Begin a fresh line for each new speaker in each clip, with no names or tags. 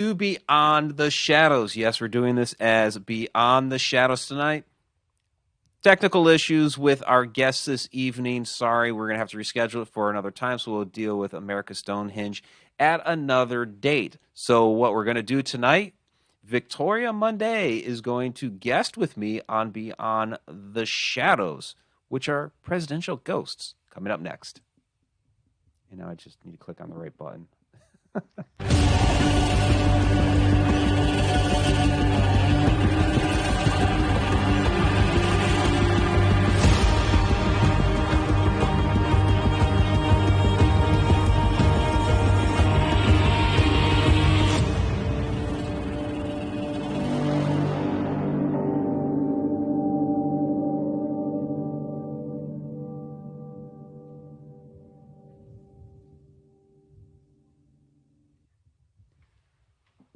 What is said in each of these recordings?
to Beyond the Shadows. Yes, we're doing this as Beyond the Shadows tonight. Technical issues with our guests this evening. Sorry, we're going to have to reschedule it for another time, so we'll deal with America Stonehenge at another date. So what we're going to do tonight, Victoria Monday is going to guest with me on Beyond the Shadows, which are presidential ghosts, coming up next. And now I just need to click on the right button.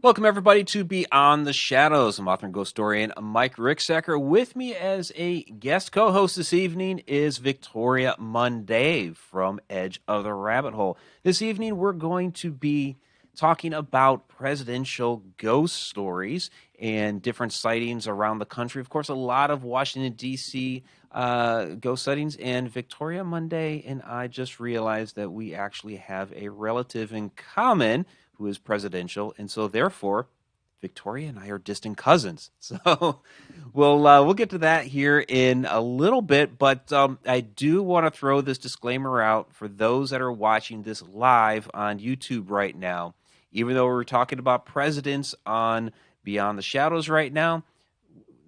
Welcome, everybody, to Beyond the Shadows. I'm author and ghost historian Mike Ricksecker. With me as a guest co-host this evening is Victoria Monday from Edge of the Rabbit Hole. This evening, we're going to be talking about presidential ghost stories and different sightings around the country. Of course, a lot of Washington, D.C. Ghost sightings. And Victoria Monday and I just realized that we actually have a relative in common who is presidential, and so therefore, Victoria and I are distant cousins. So we'll get to that here in a little bit, but I do want to throw this disclaimer out for those that are watching this live on YouTube right now. Even though we're talking about presidents on Beyond the Shadows right now,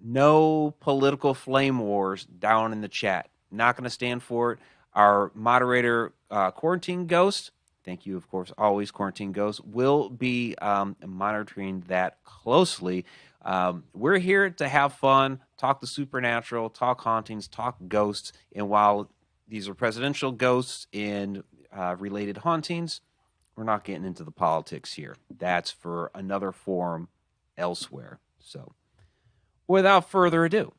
no political flame wars down in the chat. Not going to stand for it. Our moderator, Quarantine Ghost, thank you, of course, always Quarantine Ghost, will be monitoring that closely. We're here to have fun, talk the supernatural, talk hauntings, talk ghosts. And while these are presidential ghosts and related hauntings, we're not getting into the politics here. That's for another forum elsewhere. So without further ado,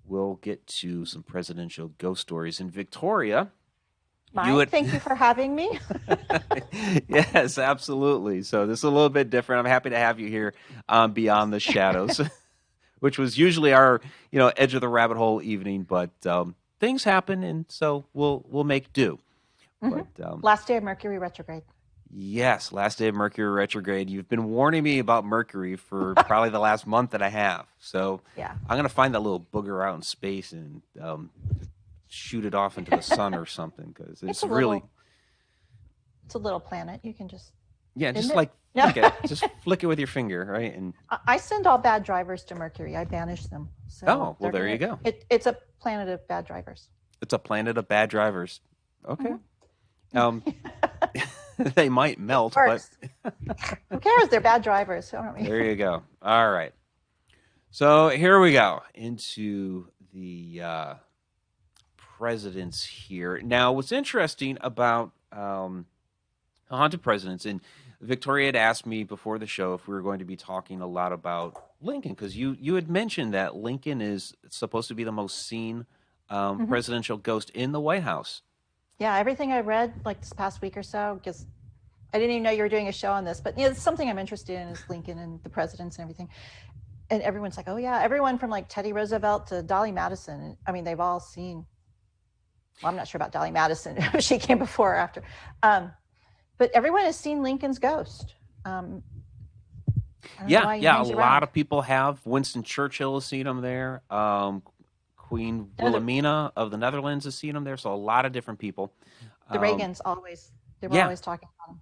we'll get to some presidential ghost stories. In Victoria,
Mike, thank you for having me.
Yes, absolutely. So this is a little bit different. I'm happy to have you here on Beyond the Shadows, which was usually our, Edge of the Rabbit Hole evening, but things happen, and so we'll make do.
Mm-hmm. But last day of Mercury retrograde.
Yes, last day of Mercury retrograde. You've been warning me about Mercury for probably the last month and a half. So yeah, I'm going to find that little booger out in space and shoot it off into the sun or something, because it's really
it's a little planet. You can just
just like flick it. Just flick it with your finger, right? And
I send all bad drivers to Mercury. I banish them.
So well, there you go.
It's a planet of bad drivers.
It's a planet of bad drivers. Okay. They might melt, but
who cares? They're bad drivers.
There you go. All right. So here we go into the presidents here. Now, what's interesting about haunted presidents, and Victoria had asked me before the show if we were going to be talking a lot about Lincoln, because you had mentioned that Lincoln is supposed to be the most seen presidential ghost in the White House.
Yeah, everything I read like this past week or so, because I didn't even know you were doing a show on this, but it's something I'm interested in is Lincoln and the presidents and everything. And everyone's like, oh yeah, everyone from like Teddy Roosevelt to Dolly Madison. I mean, they've all seen. Well, I'm not sure about Dolly Madison, if she came before or after. But everyone has seen Lincoln's ghost.
A lot of people have. Winston Churchill has seen him there. Queen Wilhelmina of the Netherlands has seen him there. So a lot of different people.
The Reagans they were always talking about him.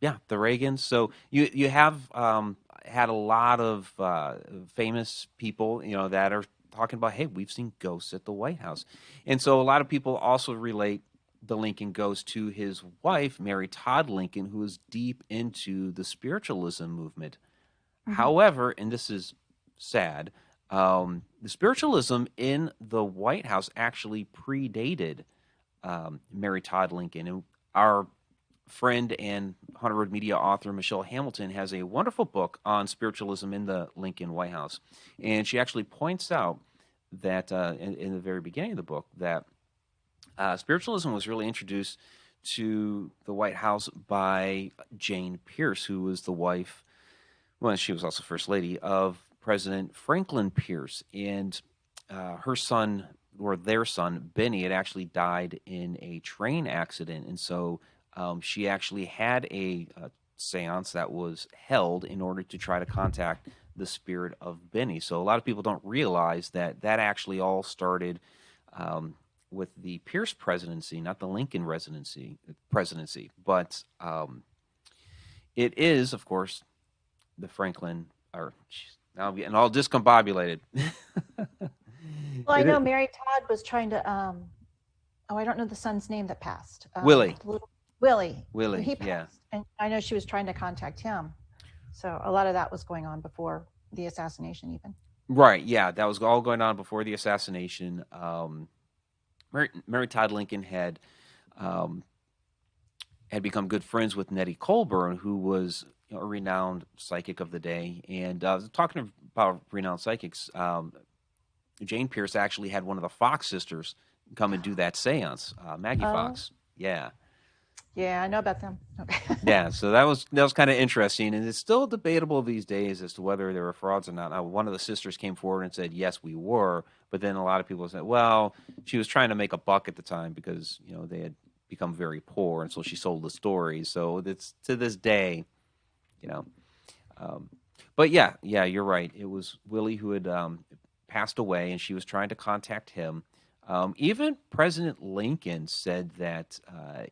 Yeah, the Reagans. So you have had a lot of famous people, that are talking about, hey, we've seen ghosts at the White House. And so a lot of people also relate the Lincoln ghost to his wife, Mary Todd Lincoln, who is deep into the spiritualism movement. Mm-hmm. However, and this is sad, the spiritualism in the White House actually predated Mary Todd Lincoln. And our friend and Haunted Road Media author Michelle Hamilton has a wonderful book on spiritualism in the Lincoln White House. And she actually points out that in the very beginning of the book that spiritualism was really introduced to the White House by Jane Pierce, who was the wife well, she was also First Lady of President Franklin Pierce, and her son or their son Benny had actually died in a train accident, and so she actually had a séance that was held in order to try to contact the spirit of Benny. So a lot of people don't realize that that actually all started with the Pierce presidency, not the Lincoln presidency, but it is, of course, the Franklin, or now I'm getting all discombobulated.
Well, I
It
know
is
Mary Todd was trying to. Oh, I don't know the son's name that passed.
Willie.
Little Willie.
Willie,
He
yeah.
passed, and I know she was trying to contact him. So a lot of that was going on before the assassination, even.
Right, yeah, that was all going on before the assassination. Mary Todd Lincoln um, had become good friends with Nettie Colburn, who was a renowned psychic of the day. And talking about renowned psychics, Jane Pierce actually had one of the Fox sisters come and do that seance, Maggie
Oh,
Fox. Yeah.
yeah, I know about them. Okay.
Yeah, so that was kind of interesting, and it's still debatable these days as to whether there were frauds or not. Now, one of the sisters came forward and said, "Yes, we were," but then a lot of people said, "Well, she was trying to make a buck at the time because they had become very poor, and so she sold the stories." So it's to this day, you know. Um, but yeah, you're right. It was Willie who had passed away, and she was trying to contact him. Even President Lincoln said that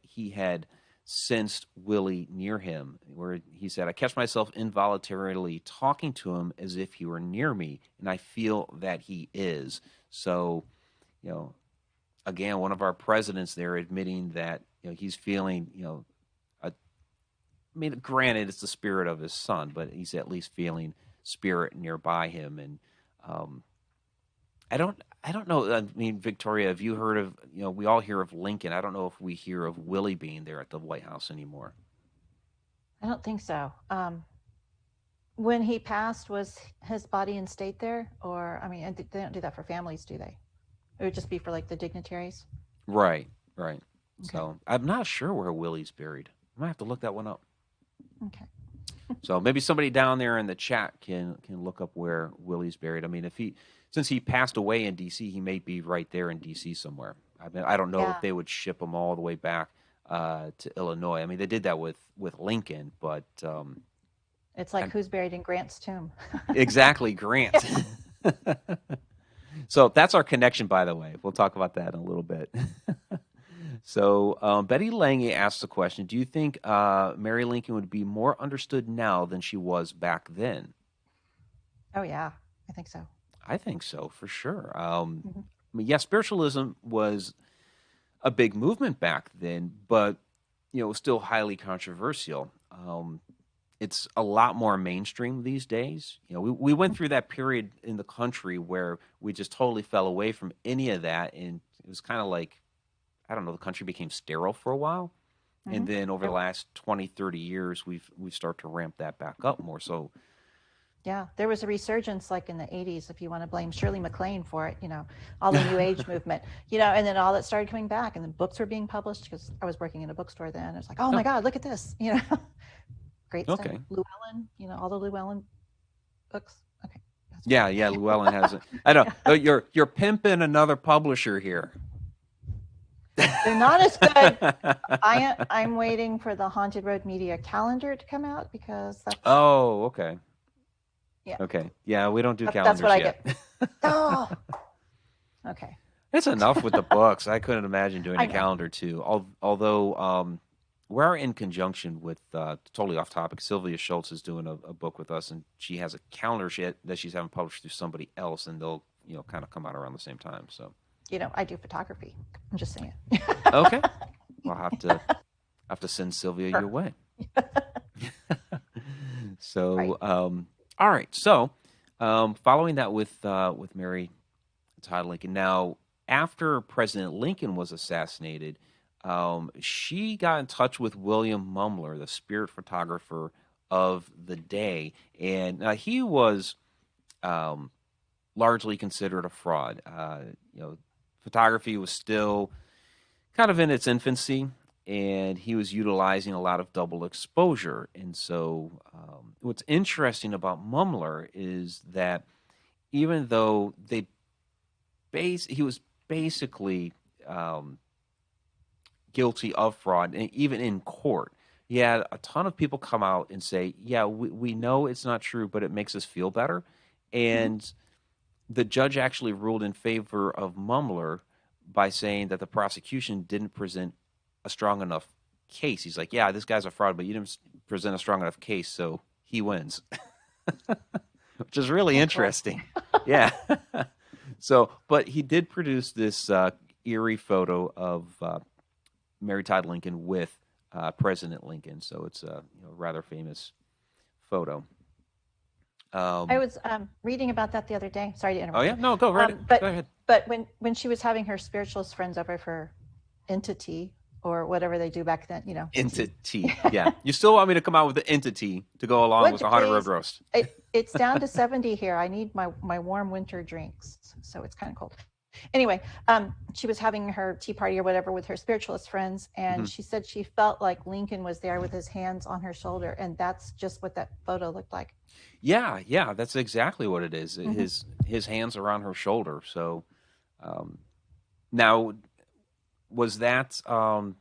he had sensed Willie near him, where he said, "I catch myself involuntarily talking to him as if he were near me, and I feel that he is." So, you know, again, one of our presidents there admitting that he's feeling, I mean, granted, it's the spirit of his son, but he's at least feeling spirit nearby him. And um, I don't know. I mean, Victoria, have you heard of? We all hear of Lincoln. I don't know if we hear of Willie being there at the White House anymore.
I don't think so. When he passed, was his body in state there, or I mean, they don't do that for families, do they? It would just be for like the dignitaries.
Right, right.
Okay.
So I'm not sure where Willie's buried. I might have to look that one up.
Okay.
So maybe somebody down there in the chat can look up where Willie's buried. I mean, since he passed away in D.C., he may be right there in D.C. somewhere. I mean, I don't know if
Yeah.
they would ship him all the way back to Illinois. I mean, they did that with Lincoln, but
It's like
and
who's buried in Grant's tomb.
exactly Grant. So that's our connection, by the way. We'll talk about that in a little bit. So Betty Lange asked the question: do you think Mary Lincoln would be more understood now than she was back then?
Oh yeah, I think so.
I think so for sure.
Hmm.
I mean, yeah, spiritualism was a big movement back then, but it was still highly controversial. It's a lot more mainstream these days. We went through that period in the country where we just totally fell away from any of that, and it was kind of like, I don't know, the country became sterile for a while, and
Hmm.
then over the last 20, 30 years, we've started to ramp that back up more. So
Yeah, there was a resurgence like in the 80s, if you want to blame Shirley MacLaine for it, all the New Age movement, and then all that started coming back and the books were being published because I was working in a bookstore then. It's like, oh my
oh,
God, look at this, great stuff.
okay.
Llewellyn, all the Llewellyn books. Okay, that's fine.
Yeah, Llewellyn has it. I know. Oh, you're pimping another publisher here.
They're not as good. I'm waiting for the Haunted Road Media calendar to come out because that's,
Oh, okay.
yeah,
Okay. Yeah, we don't do
that's what
calendars
I
yet.
get. Oh, okay.
It's enough with the books. I couldn't imagine doing
I
a
know.
calendar too. Although we're in conjunction with totally off topic. Sylvia Schultz is doing a book with us, and she has a calendar that she's having published through somebody else, and they'll kind of come out around the same time. So
I do photography. I'm just saying.
okay, we'll have to send Sylvia your
Sure.
way.
Right.
So all right. So following that with Mary Todd Lincoln. Now, after President Lincoln was assassinated, she got in touch with William Mumler, the spirit photographer of the day, and he was um, largely considered a fraud. Photography was still kind of in its infancy, and he was utilizing a lot of double exposure. And so, what's interesting about Mumler is that even though he was basically guilty of fraud, and even in court, he had a ton of people come out and say, "Yeah, we know it's not true, but it makes us feel better."
Mhm.
And the judge actually ruled in favor of Mumler by saying that the prosecution didn't present a strong enough case. He's like, "Yeah, this guy's a fraud, but you didn't present a strong enough case, so he wins," which is really
Interesting.
interesting. Yeah. So, but he did produce this eerie photo of Mary Todd Lincoln with President Lincoln. So it's a rather famous photo.
I
Um,
was reading about that the other day. Sorry to
oh
interrupt
yeah,
you.
no, go right. Go
But
ahead.
when she was having her spiritualist friends over for entity or whatever they do back then, tea.
Entity. Yeah. You still want me to come out with the entity to go along
Would
with
you
the haunted road
please?
roast?
It's down to 70 here. I need my warm winter drinks, so it's kind of cold. Anyway, she was having her tea party or whatever with her spiritualist friends, and
Hmm.
she said she felt like Lincoln was there with his hands on her shoulder, and that's just what that photo looked like.
Yeah, yeah, that's exactly what it is.
Mm-hmm.
His hands are on her shoulder. So um, now, was that
That
was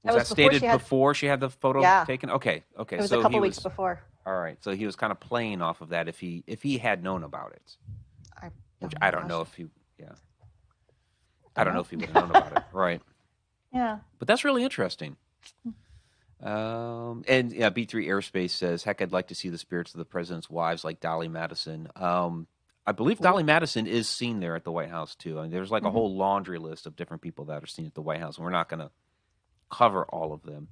was
that
before
stated
she had,
before she had the photo
yeah,
taken? Okay, okay.
it was a
So
couple
he
weeks
was
before.
all right. So he was kind of playing off of that if he had known about it,
I
which
oh
I
my
don't
gosh,
know if he yeah I
don't
don't know
know.
if he would have known about it, right?
Yeah.
But that's really interesting. And yeah, B3 Airspace says, "Heck, I'd like to see the spirits of the president's wives, like Dolly Madison." I believe
Ooh.
Dolly Madison is seen there at the White House too. I mean, there's like a
Mm-hmm.
whole laundry list of different people that are seen at the White House, and we're not going to cover all of them.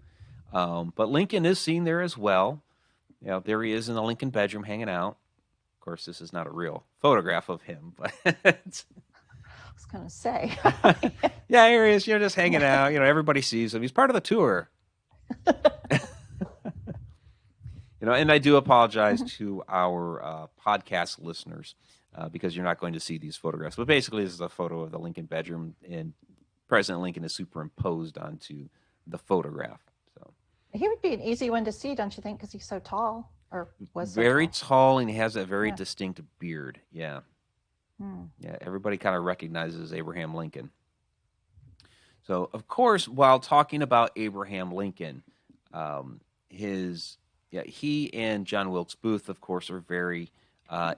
But Lincoln is seen there as well. There he is in the Lincoln bedroom hanging out. Of course, this is not a real photograph of him, but
I was gonna say.
yeah, here he is. Just hanging out. Everybody sees him. He's part of the tour. And I do apologize to our podcast listeners because you're not going to see these photographs. But basically, this is a photo of the Lincoln bedroom, and President Lincoln is superimposed onto the photograph. So
He would be an easy one to see, don't you think? Because he's so tall, or was so
very
tall.
tall, and he has a very
Yeah.
distinct beard. Yeah,
Hmm.
yeah. Everybody kind of recognizes Abraham Lincoln. So, of course, while talking about Abraham Lincoln, his he and John Wilkes Booth, of course, are very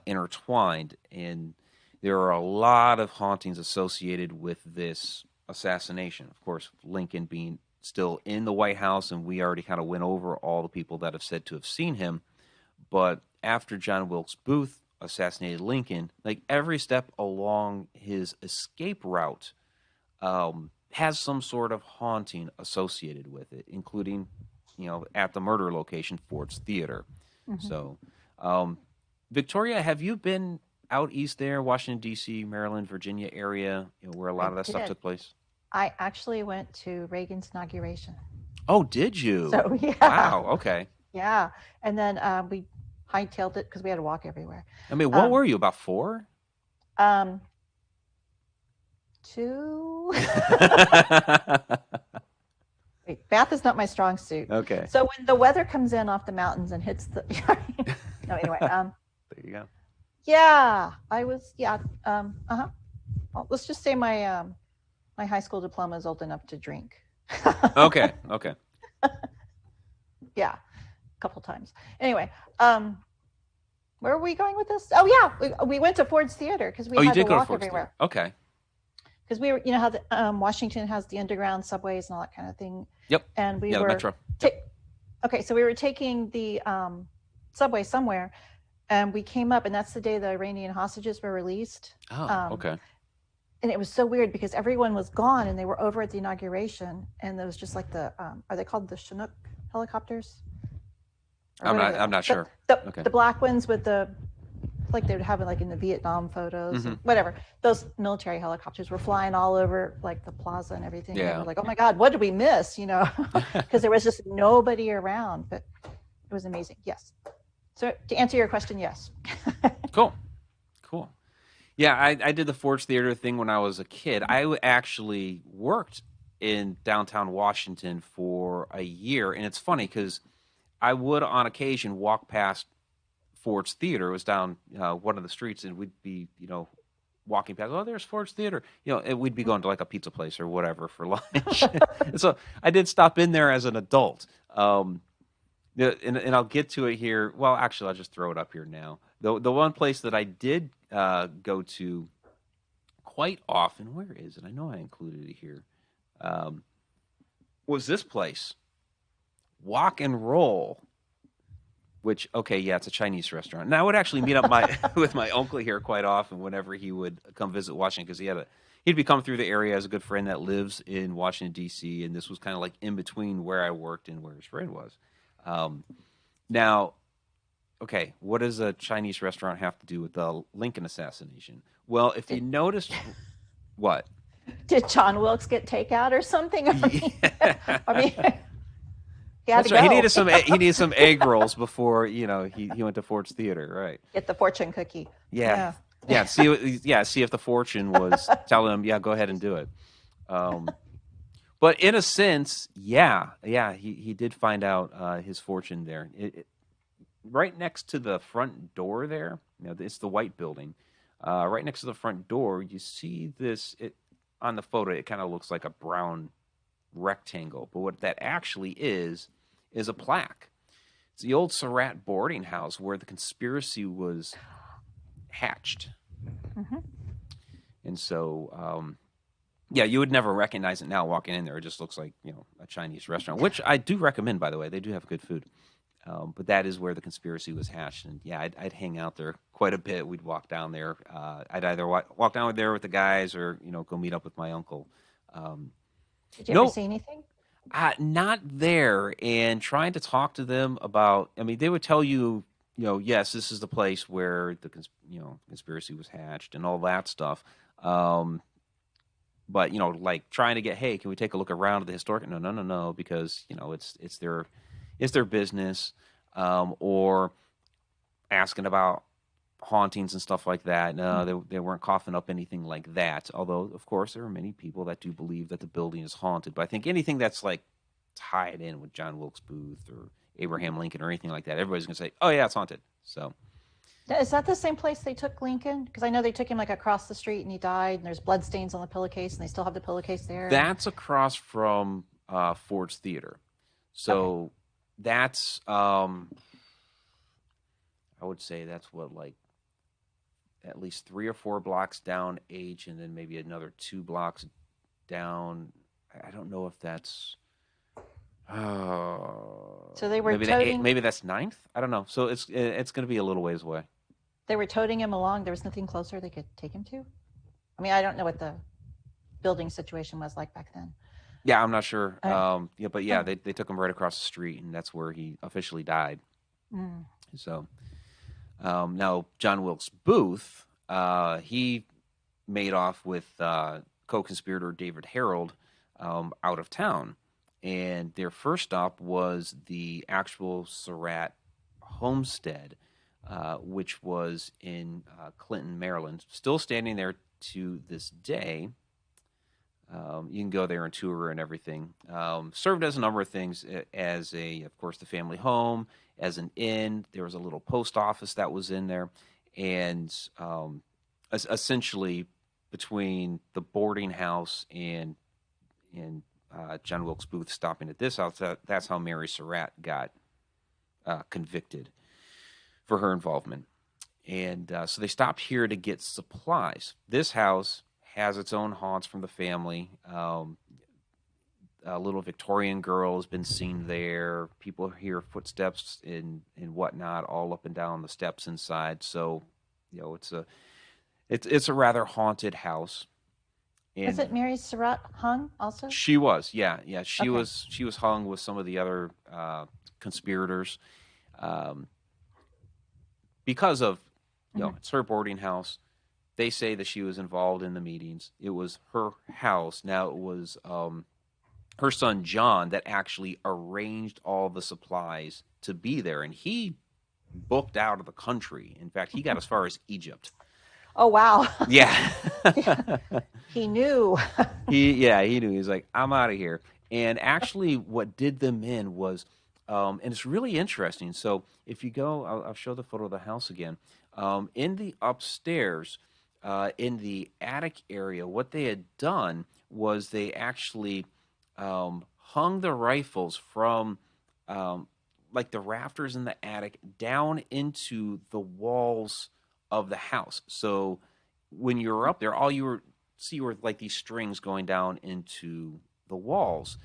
intertwined, and there are a lot of hauntings associated with this assassination. Of course, Lincoln being still in the White House, and we already kind of went over all the people that have said to have seen him. But after John Wilkes Booth assassinated Lincoln, like every step along his escape route has some sort of haunting associated with it, including, at the murder location, Ford's Theater.
Mm-hmm.
So, um, Victoria, have you been out east there, Washington, D.C., Maryland, Virginia area, where a lot
I
of that stuff
did.
took place?
I actually went to Reagan's inauguration.
Oh, did you?
So yeah,
Wow, okay.
yeah. And then we hightailed it because we had to walk everywhere.
I mean, what
Um,
were you, about 4?
um, 2. Wait, math is not my strong suit.
Okay.
So when the weather comes in off the mountains and hits the no, anyway,
There you go.
yeah, I was, yeah, uh-huh. Well, let's just say my high school diploma is old enough to drink.
Okay, okay.
Yeah, a couple times. Anyway, where are we going with this? Oh yeah, we went to Ford's Theater because we
Oh, you
had to
did go to
walk
Ford's
everywhere.
Theater. Okay.
Because we were, how the Washington has the underground subways and all that kind of thing.
Yep.
And we
Yeah, the
were
metro. Yep.
okay, so we were taking the subway somewhere, and we came up, and that's the day the Iranian hostages were released.
Oh, okay.
And it was so weird because everyone was gone, and they were over at the inauguration, and there was just like the are they called the Chinook helicopters? Or
I'm not sure. Okay.
The black ones with the, like they would have it like in the Vietnam photos,
Mhm.
whatever. Those military helicopters were flying all over like the plaza and everything. And we
Yeah.
were like, oh my God, what did we miss? Because there was just nobody around, but it was amazing. Yes. So to answer your question, yes.
Cool. Cool. Yeah, I did the Ford's Theater thing when I was a kid. I actually worked in downtown Washington for a year, and it's funny because I would on occasion walk past Ford's Theater. It was down one of the streets, and we'd be, walking past. Oh, there's Ford's Theater. And we'd be going to like a pizza place or whatever for lunch. And so I did stop in there as an adult. Yeah, and I'll get to it here. Well, actually, I'll just throw it up here now. The one place that I did go to quite often, where is it? I know I included it here. Um, was this place, Walk and Roll? Which, okay, yeah, it's a Chinese restaurant. And I would actually meet up my with my uncle here quite often whenever he would come visit Washington, because he'd be coming through the area as a good friend that lives in Washington D.C. And this was kind of like in between where I worked and where his friend was. Um, Now, okay, what does a Chinese restaurant have to do with the Lincoln assassination? Well, if you
Did,
noticed, what?
did John Wilkes get takeout or something?
Yeah.
I mean, he had to
That's right. He
go
needed some egg rolls before he went to Ford's Theater, right?
get the fortune cookie.
Yeah,
Yeah.
yeah. See if the fortune was telling him, yeah, go ahead and do it. Um, but in a sense, yeah, he did find out his fortune there. Right next to the front door there, it's the white building. Right next to the front door, you see this. On the photo, it kind of looks like a brown rectangle, but what that actually is a plaque. It's the old Sarat boarding house where the conspiracy was hatched.
Hmm.
And so, yeah, you would never recognize it now walking in there. It just looks like, a Chinese restaurant, which I do recommend, by the way. They do have good food. But that is where the conspiracy was hatched. And yeah, I'd hang out there quite a bit. We'd walk down there. I'd either walk down there with the guys or, go meet up with my uncle. Um,
Did you ever
no,
see anything?
not there. And trying to talk to them about, I mean, they would tell you, yes, this is the place where the conspiracy was hatched and all that stuff. Um, but like trying to get, hey, can we take a look around at the historic? No, no, no, no, because it's their business, or asking about hauntings and stuff like that. No, they weren't coughing up anything like that. Although, of course, there are many people that do believe that the building is haunted. But I think anything that's like tied in with John Wilkes Booth or Abraham Lincoln or anything like that, everybody's gonna say, "Oh yeah, it's haunted." So
Is that the same place they took Lincoln? Because I know they took him like across the street and he died, and there's bloodstains on the pillowcase, and they still have the pillowcase there. And
that's across from Ford's Theater.
okay,
So that's I would say that's what, like, at least 3 or 4 blocks down H, and then maybe another 2 blocks down. I don't know if that's
so they were
maybe that
toting
maybe that's ninth. I don't know. So it's going to be a little ways away.
they were toting him along. There was nothing closer they could take him to. I mean, I don't know what the building situation was like back then.
Yeah, I'm not sure.
Uh,
Yeah, but yeah, they took him right across the street, and that's where he officially died.
mm,
So now John Wilkes Booth, he made off with co-conspirator David Harold out of town, and their first stop was the actual Sarat Homestead, which was in Clinton, Maryland, still standing there to this day. You can go there and tour and everything. Served as a number of things, as of course, the family home, as an inn. There was a little post office that was in there, and essentially between the boarding house and John Wilkes Booth stopping at this house, that's how Mary Surratt got convicted for her involvement. And so they stopped here to get supplies. This house has its own haunts from the family. A little Victorian girl has been seen there. People hear footsteps and whatnot all up and down the steps inside. So, it's a rather haunted house.
was it
And
Mary Surratt hung also?
she was, yeah, she
Okay.
was hung with some of the other conspirators, um, because of
Hmm.
it's her boarding house. They say that she was involved in the meetings. It was her house. Now it was her son John that actually arranged all the supplies to be there, and he booked out of the country. In fact, he got as far as Egypt.
Oh wow.
Yeah.
He knew.
He knew. He's like, I'm out of here. And actually, what did them in was, and it's really interesting. So if you go, I'll show the photo of the house again. In the upstairs, in the attic area, what they had done was they actually hung the rifles from um, like the rafters in the attic down into the walls of the house. So when you were up there, all you were see were like these strings going down into the walls.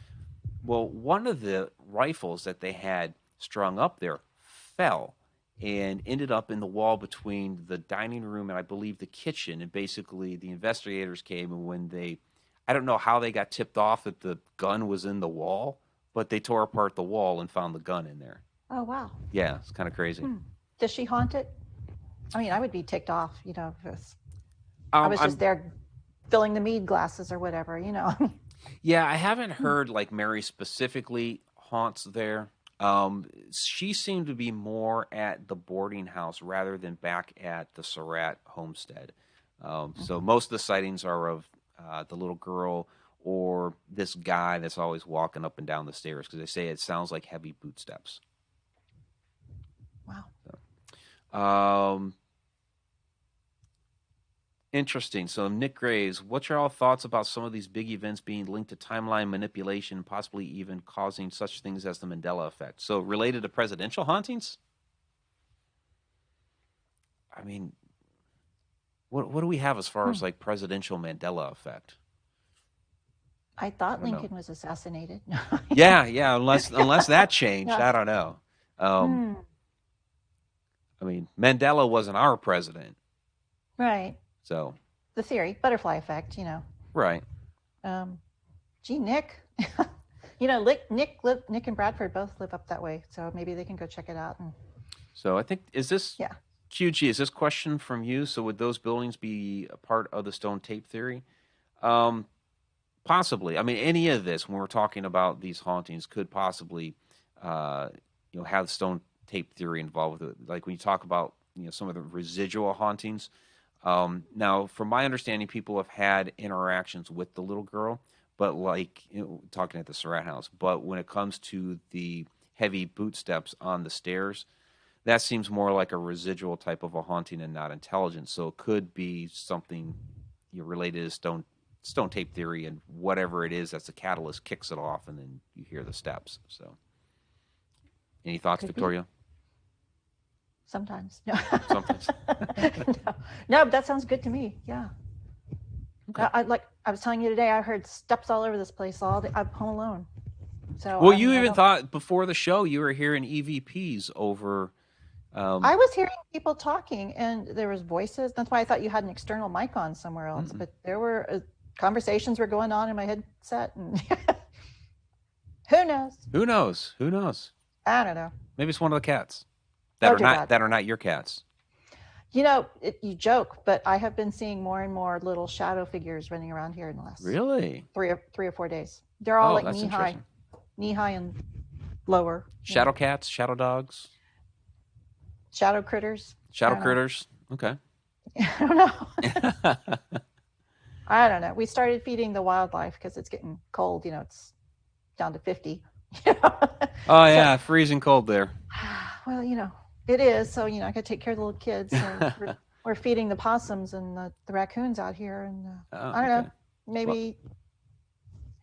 Well, one of the rifles that they had strung up there fell and ended up in the wall between the dining room and I believe the kitchen. And basically, the investigators came, and when I don't know how they got tipped off that the gun was in the wall, but they tore apart the wall and found the gun in there.
Oh wow.
Yeah, it's kind of crazy.
Does she haunt it? I mean, I would be ticked off, if I was just
I'm
there filling the mead glasses or whatever.
Yeah, I haven't heard like Mary specifically haunts there. She seemed to be more at the boarding house rather than back at the Sarat Homestead. So most of the sightings are of the little girl or this guy that's always walking up and down the stairs because they say it sounds like heavy boot steps.
Wow.
Um, Interesting. So, Nick Graves, what's your all thoughts about some of these big events being linked to timeline manipulation, possibly even causing such things as the Mandela effect? So, related to presidential hauntings? I mean, what do we have as far
Hmm.
as like presidential Mandela effect?
I
I
thought
don't know.
Lincoln was assassinated.
Yeah. Unless that changed, I
Yes.
don't know. Um,
Hmm.
I mean, Mandela wasn't our president,
Right.
so
The theory, butterfly effect.
right.
Um, Gee, Nick. Nick and Bradford both live up that way, so maybe they can go check it out. And
So, I think is this
yeah,
QG? Is this question from you? So, would those buildings be a part of the stone tape theory? Um, Possibly. I mean, any of this when we're talking about these hauntings could possibly, uh, have stone tape theory involved with it. Like when you talk about some of the residual hauntings. Now, from my understanding, people have had interactions with the little girl, but like talking at the Surratt house. But when it comes to the heavy boot steps on the stairs, that seems more like a residual type of a haunting and not intelligent. So it could be something related to stone tape theory and whatever it is that's the catalyst kicks it off, and then you hear the steps. So, any thoughts,
could be
Victoria?
sometimes. No,
Sometimes.
no, but that sounds good to me. Yeah.
Okay.
I was telling you today, I heard steps all over this place all day. I'm home alone, so
Well,
I
you
mean, I
even
don't.
thought before the show you were hearing EVPs over. Um,
I was hearing people talking, and there was voices. That's why I thought you had an external mic on somewhere else.
mm-mm.
But there were conversations were going on in my headset, and who knows?
Who knows? Who knows?
I don't know.
Maybe it's one of the cats
Oh dear God.
that are not your cats.
You joke, but I have been seeing more and more little shadow figures running around here in the last
Really?
3 or 4 days. They're all
Oh,
like
that's interesting.
knee high and lower.
Shadow cats, shadow dogs,
Shadow critters. I
shadow
don't know.
critters. Okay.
I don't know. I don't know. We started feeding the wildlife because it's getting cold. It's down to 50.
Oh
So,
yeah, freezing cold there.
well, it is. So, I got to take care of the little kids. So we're feeding the possums and the raccoons out here. And
Oh,
I don't
okay.
know. Maybe,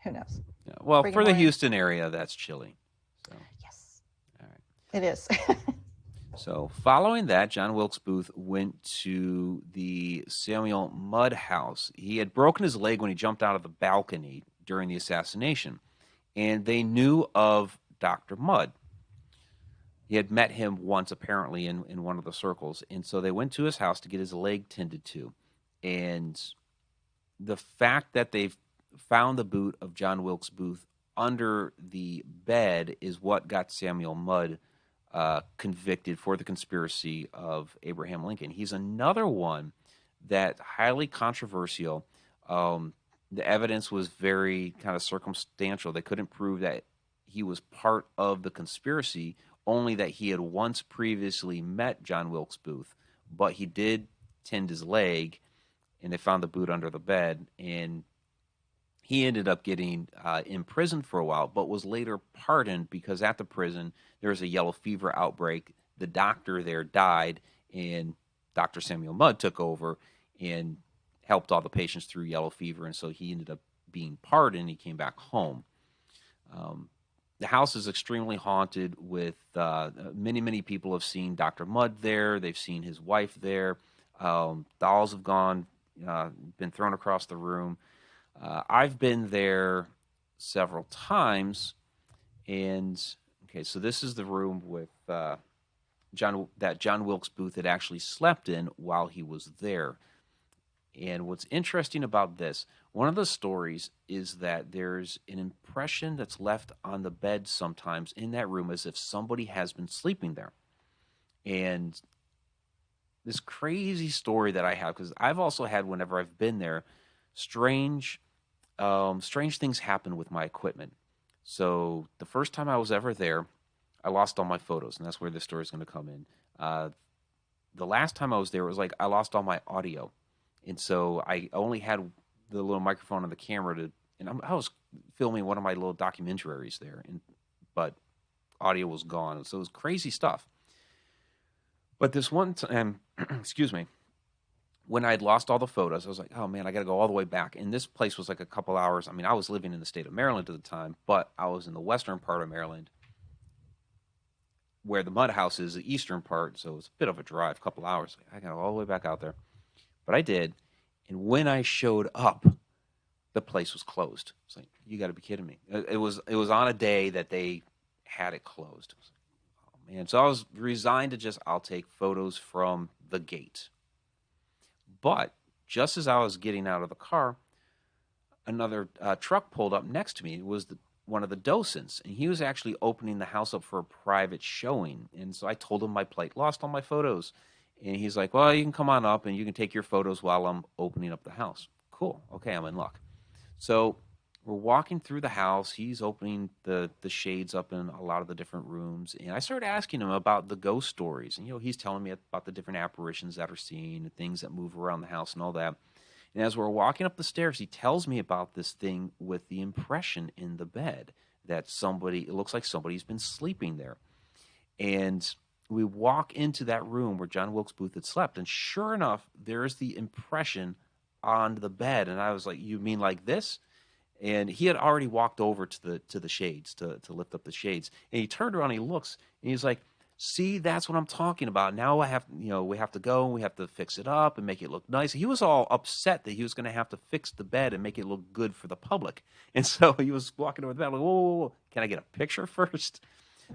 who knows?
Yeah. Well,
Bring
for
them
the
more in.
Houston area, that's chilly. So,
Yes,
all right.
it is.
So, following that, John Wilkes Booth went to the Samuel Mudd house. He had broken his leg when he jumped out of the balcony during the assassination, and they knew of Dr. Mudd. He had met him once, apparently, in one of the circles, and so they went to his house to get his leg tended to. And the fact that they've found the boot of John Wilkes Booth under the bed is what got Samuel Mudd convicted for the conspiracy of Abraham Lincoln. He's another one that highly controversial. The evidence was very kind of circumstantial. They couldn't prove that he was part of the conspiracy, only that he had once previously met John Wilkes Booth, but he did tinned his leg, and they found the boot under the bed, and he ended up getting imprisoned for a while, but was later pardoned because at the prison there was a yellow fever outbreak. The doctor there died, and Dr. Samuel Mudd took over and helped all the patients through yellow fever, and so he ended up being pardoned. He came back home. Um, the house is extremely haunted with many people have seen Dr. Mudd there. They've seen his wife there. Dolls have been thrown across the room. I've been there several times, and okay, so this is the room with John Wilkes Booth had actually slept in while he was there. And what's interesting about this, one of the stories is that there's an impression that's left on the bed sometimes in that room as if somebody has been sleeping there. And this crazy story that I have, because I've also had, whenever I've been there, strange things happen with my equipment. So the first time I was ever there, I lost all my photos, and that's where this story is going to come in. The last time I was there, it was like I lost all my audio. And so I only had the little microphone and the camera I was filming one of my little documentaries there, but audio was gone. So it was crazy stuff. But this one time, excuse me, when I had lost all the photos, I was like, oh man, I got to go all the way back. And this place was like a couple hours. I mean, I was living in the state of Maryland at the time, but I was in the western part of Maryland where the Mud House is, the eastern part. So it was a bit of a drive, a couple hours. I got to go all the way back out there. But I did. And when I showed up, the place was closed. It's like, you got to be kidding me. It was on a day that they had it closed. I was like, oh man. So I was resigned to I'll take photos from the gate. But just as I was getting out of the car, another truck pulled up next to me. It was one of the docents, and he was actually opening the house up for a private showing. And so I told him my plight, lost all my photos. And he's like, well, you can come on up and you can take your photos while I'm opening up the house. Cool. Okay, I'm in luck. So we're walking through the house. He's opening the shades up in a lot of the different rooms. And I started asking him about the ghost stories. And, he's telling me about the different apparitions that are seen and things that move around the house and all that. And as we're walking up the stairs, he tells me about this thing with the impression in the bed that it looks like somebody's been sleeping there. And we walk into that room where John Wilkes Booth had slept, and sure enough, there's the impression on the bed. And I was like, you mean like this? And he had already walked over to the shades to lift up the shades. And he turned around, and he looks, and he's like, see, that's what I'm talking about. Now we have to go and we have to fix it up and make it look nice. He was all upset that he was going to have to fix the bed and make it look good for the public. And so he was walking over the bed like, whoa, can I get a picture first?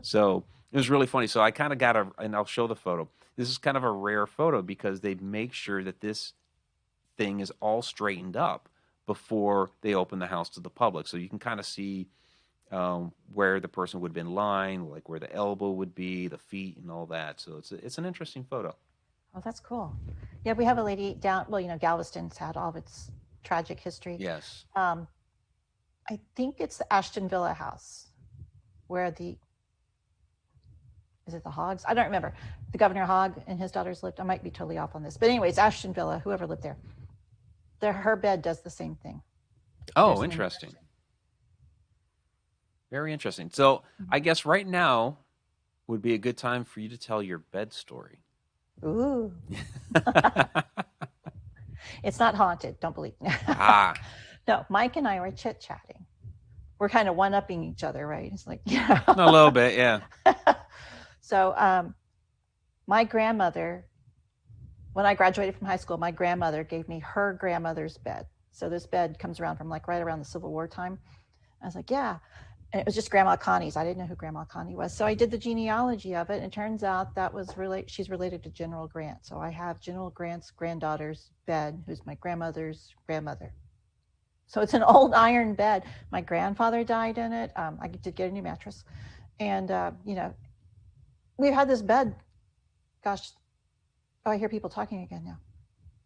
So it was really funny. So I kind of and I'll show the photo. This is kind of a rare photo because they make sure that this thing is all straightened up before they open the house to the public. So you can kind of see where the person would have been lying, like where the elbow would be, the feet, and all that. So it's an interesting photo.
Oh, that's cool. Yeah, we have a lady down. Well, Galveston's had all of its tragic history.
Yes.
I think it's the Ashton Villa house, where is it the Hoggs? I don't remember. The Governor Hogg and his daughters lived. I might be totally off on this, but anyways, Ashton Villa, whoever lived there, her bed does the same thing.
Oh, interesting. Very interesting. So I guess right now would be a good time for you to tell your bed story.
Ooh. It's not haunted. Don't believe me. No, Mike and I were chit-chatting. We're kind of one-upping each other, right? It's like,
A little bit, yeah.
So my grandmother, when I graduated from high school, my grandmother gave me her grandmother's bed. So this bed comes around from like right around the Civil War time. I was like, yeah. And it was just Grandma Connie's. I didn't know who Grandma Connie was. So I did the genealogy of it. And it turns out that she's related to General Grant. So I have General Grant's granddaughter's bed, who's my grandmother's grandmother. So it's an old iron bed. My grandfather died in it. I did get a new mattress. And, we've had this bed. Gosh, I hear people talking again now.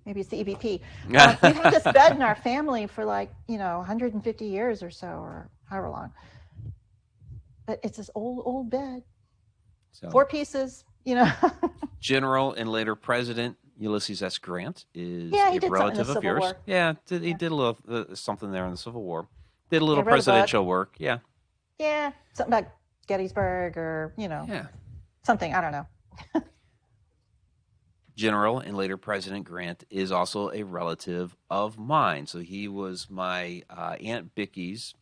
Maybe it's the EVP. We've had this bed in our family for 150 years or so, or however long. But it's this old bed. So, 4 pieces,
General and later president, Ulysses S. Grant is
Yeah,
a
he did something in the
relative of
Civil
yours.
War.
Yeah, he
Yeah,
did a little something there in the Civil War. Did a
yeah,
little
wrote a book.
presidential work. Yeah,
Yeah, something about Gettysburg or
yeah.
something. I don't know.
General and later President Grant is also a relative of mine. So he was my Aunt Bicky's,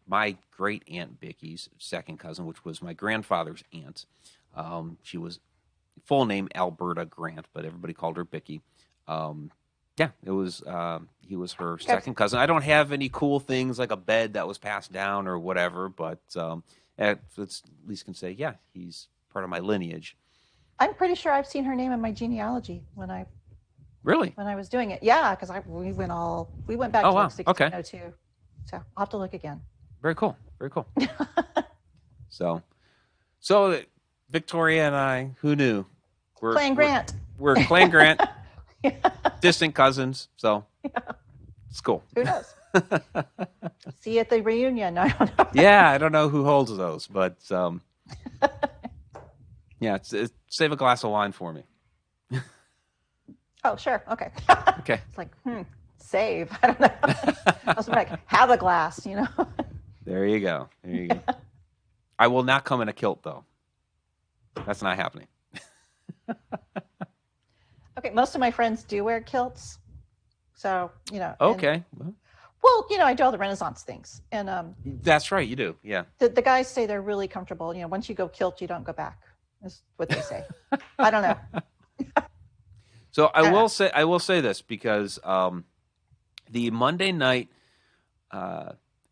my great Aunt Bicky's second cousin, which was my grandfather's aunt. She was full name Alberta Grant, but everybody called her Bicky. Um, yeah, it was he was her
Okay.
second cousin. I don't have any cool things like a bed that was passed down or whatever, but at least can say, yeah, he's part of my lineage.
I'm pretty sure I've seen her name in my genealogy
Really?
when I was doing it. Yeah, because we went back
Oh
to like
wow. Okay.
1602. So I'll have to look again.
Very cool. Very cool. So Victoria and I, who knew? We're
Clan
we're,
Grant.
we're Clan Grant, distant cousins. So it's cool.
Who knows? See you at the reunion. I don't know.
Yeah, I don't know who holds those, but yeah, save a glass of wine for me.
Oh, sure. Okay.
Okay.
It's like, save. I don't know. I was like, have a glass,
There you go. There you go. I will not come in a kilt, though. That's not happening.
Okay, most of my friends do wear kilts. So,
Okay.
well, I do all the Renaissance things. And
That's right. You do. Yeah.
the guys say they're really comfortable. Once you go kilt, you don't go back, is what they say. I don't know.
So I will say this because the Monday night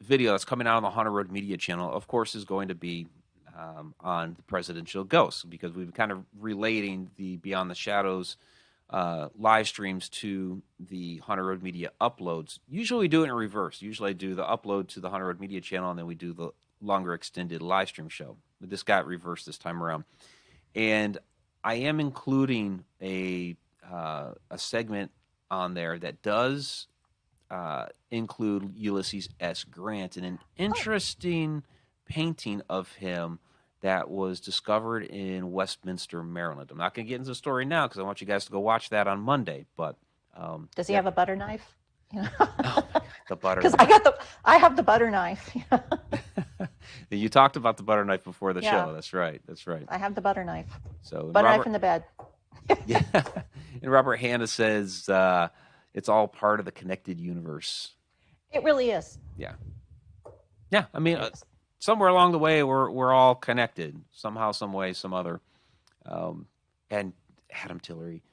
video that's coming out on the Haunted Road Media channel, of course, is going to be on the Presidential Ghost, because we've kind of relating the Beyond the Shadows live streams to the Haunted Road Media uploads. Usually we do it in reverse. Usually I do the upload to the Haunted Road Media channel, and then we do the longer extended live stream show. But this got reversed this time around. And I am including a segment on there that does include Ulysses S. Grant and an interesting painting of him that was discovered in Westminster, Maryland. I'm not going to get into the story now because I want you guys to go watch that on Monday. But
does he have a butter knife?
Oh my God, the butter
Because
knife.
I have the butter knife.
You talked about the butter knife before the
Yeah.
show. That's right. That's right.
I have the butter knife.
So
Butter knife in the bed.
yeah, and Robert Hanna says it's all part of the connected universe.
It really is.
Yeah. I mean, somewhere along the way, we're all connected somehow, some way, some other. And Adam Tillery,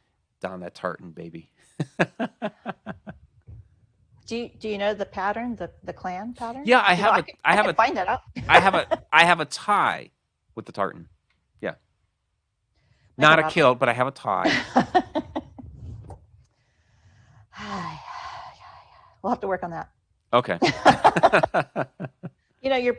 Don that tartan baby.
Do you know the pattern, the clan pattern?
Yeah, I have
I can find that out.
I have a tie with the tartan. Yeah, not a kilt, but I have a tie.
We'll have to work on that.
Okay.
Your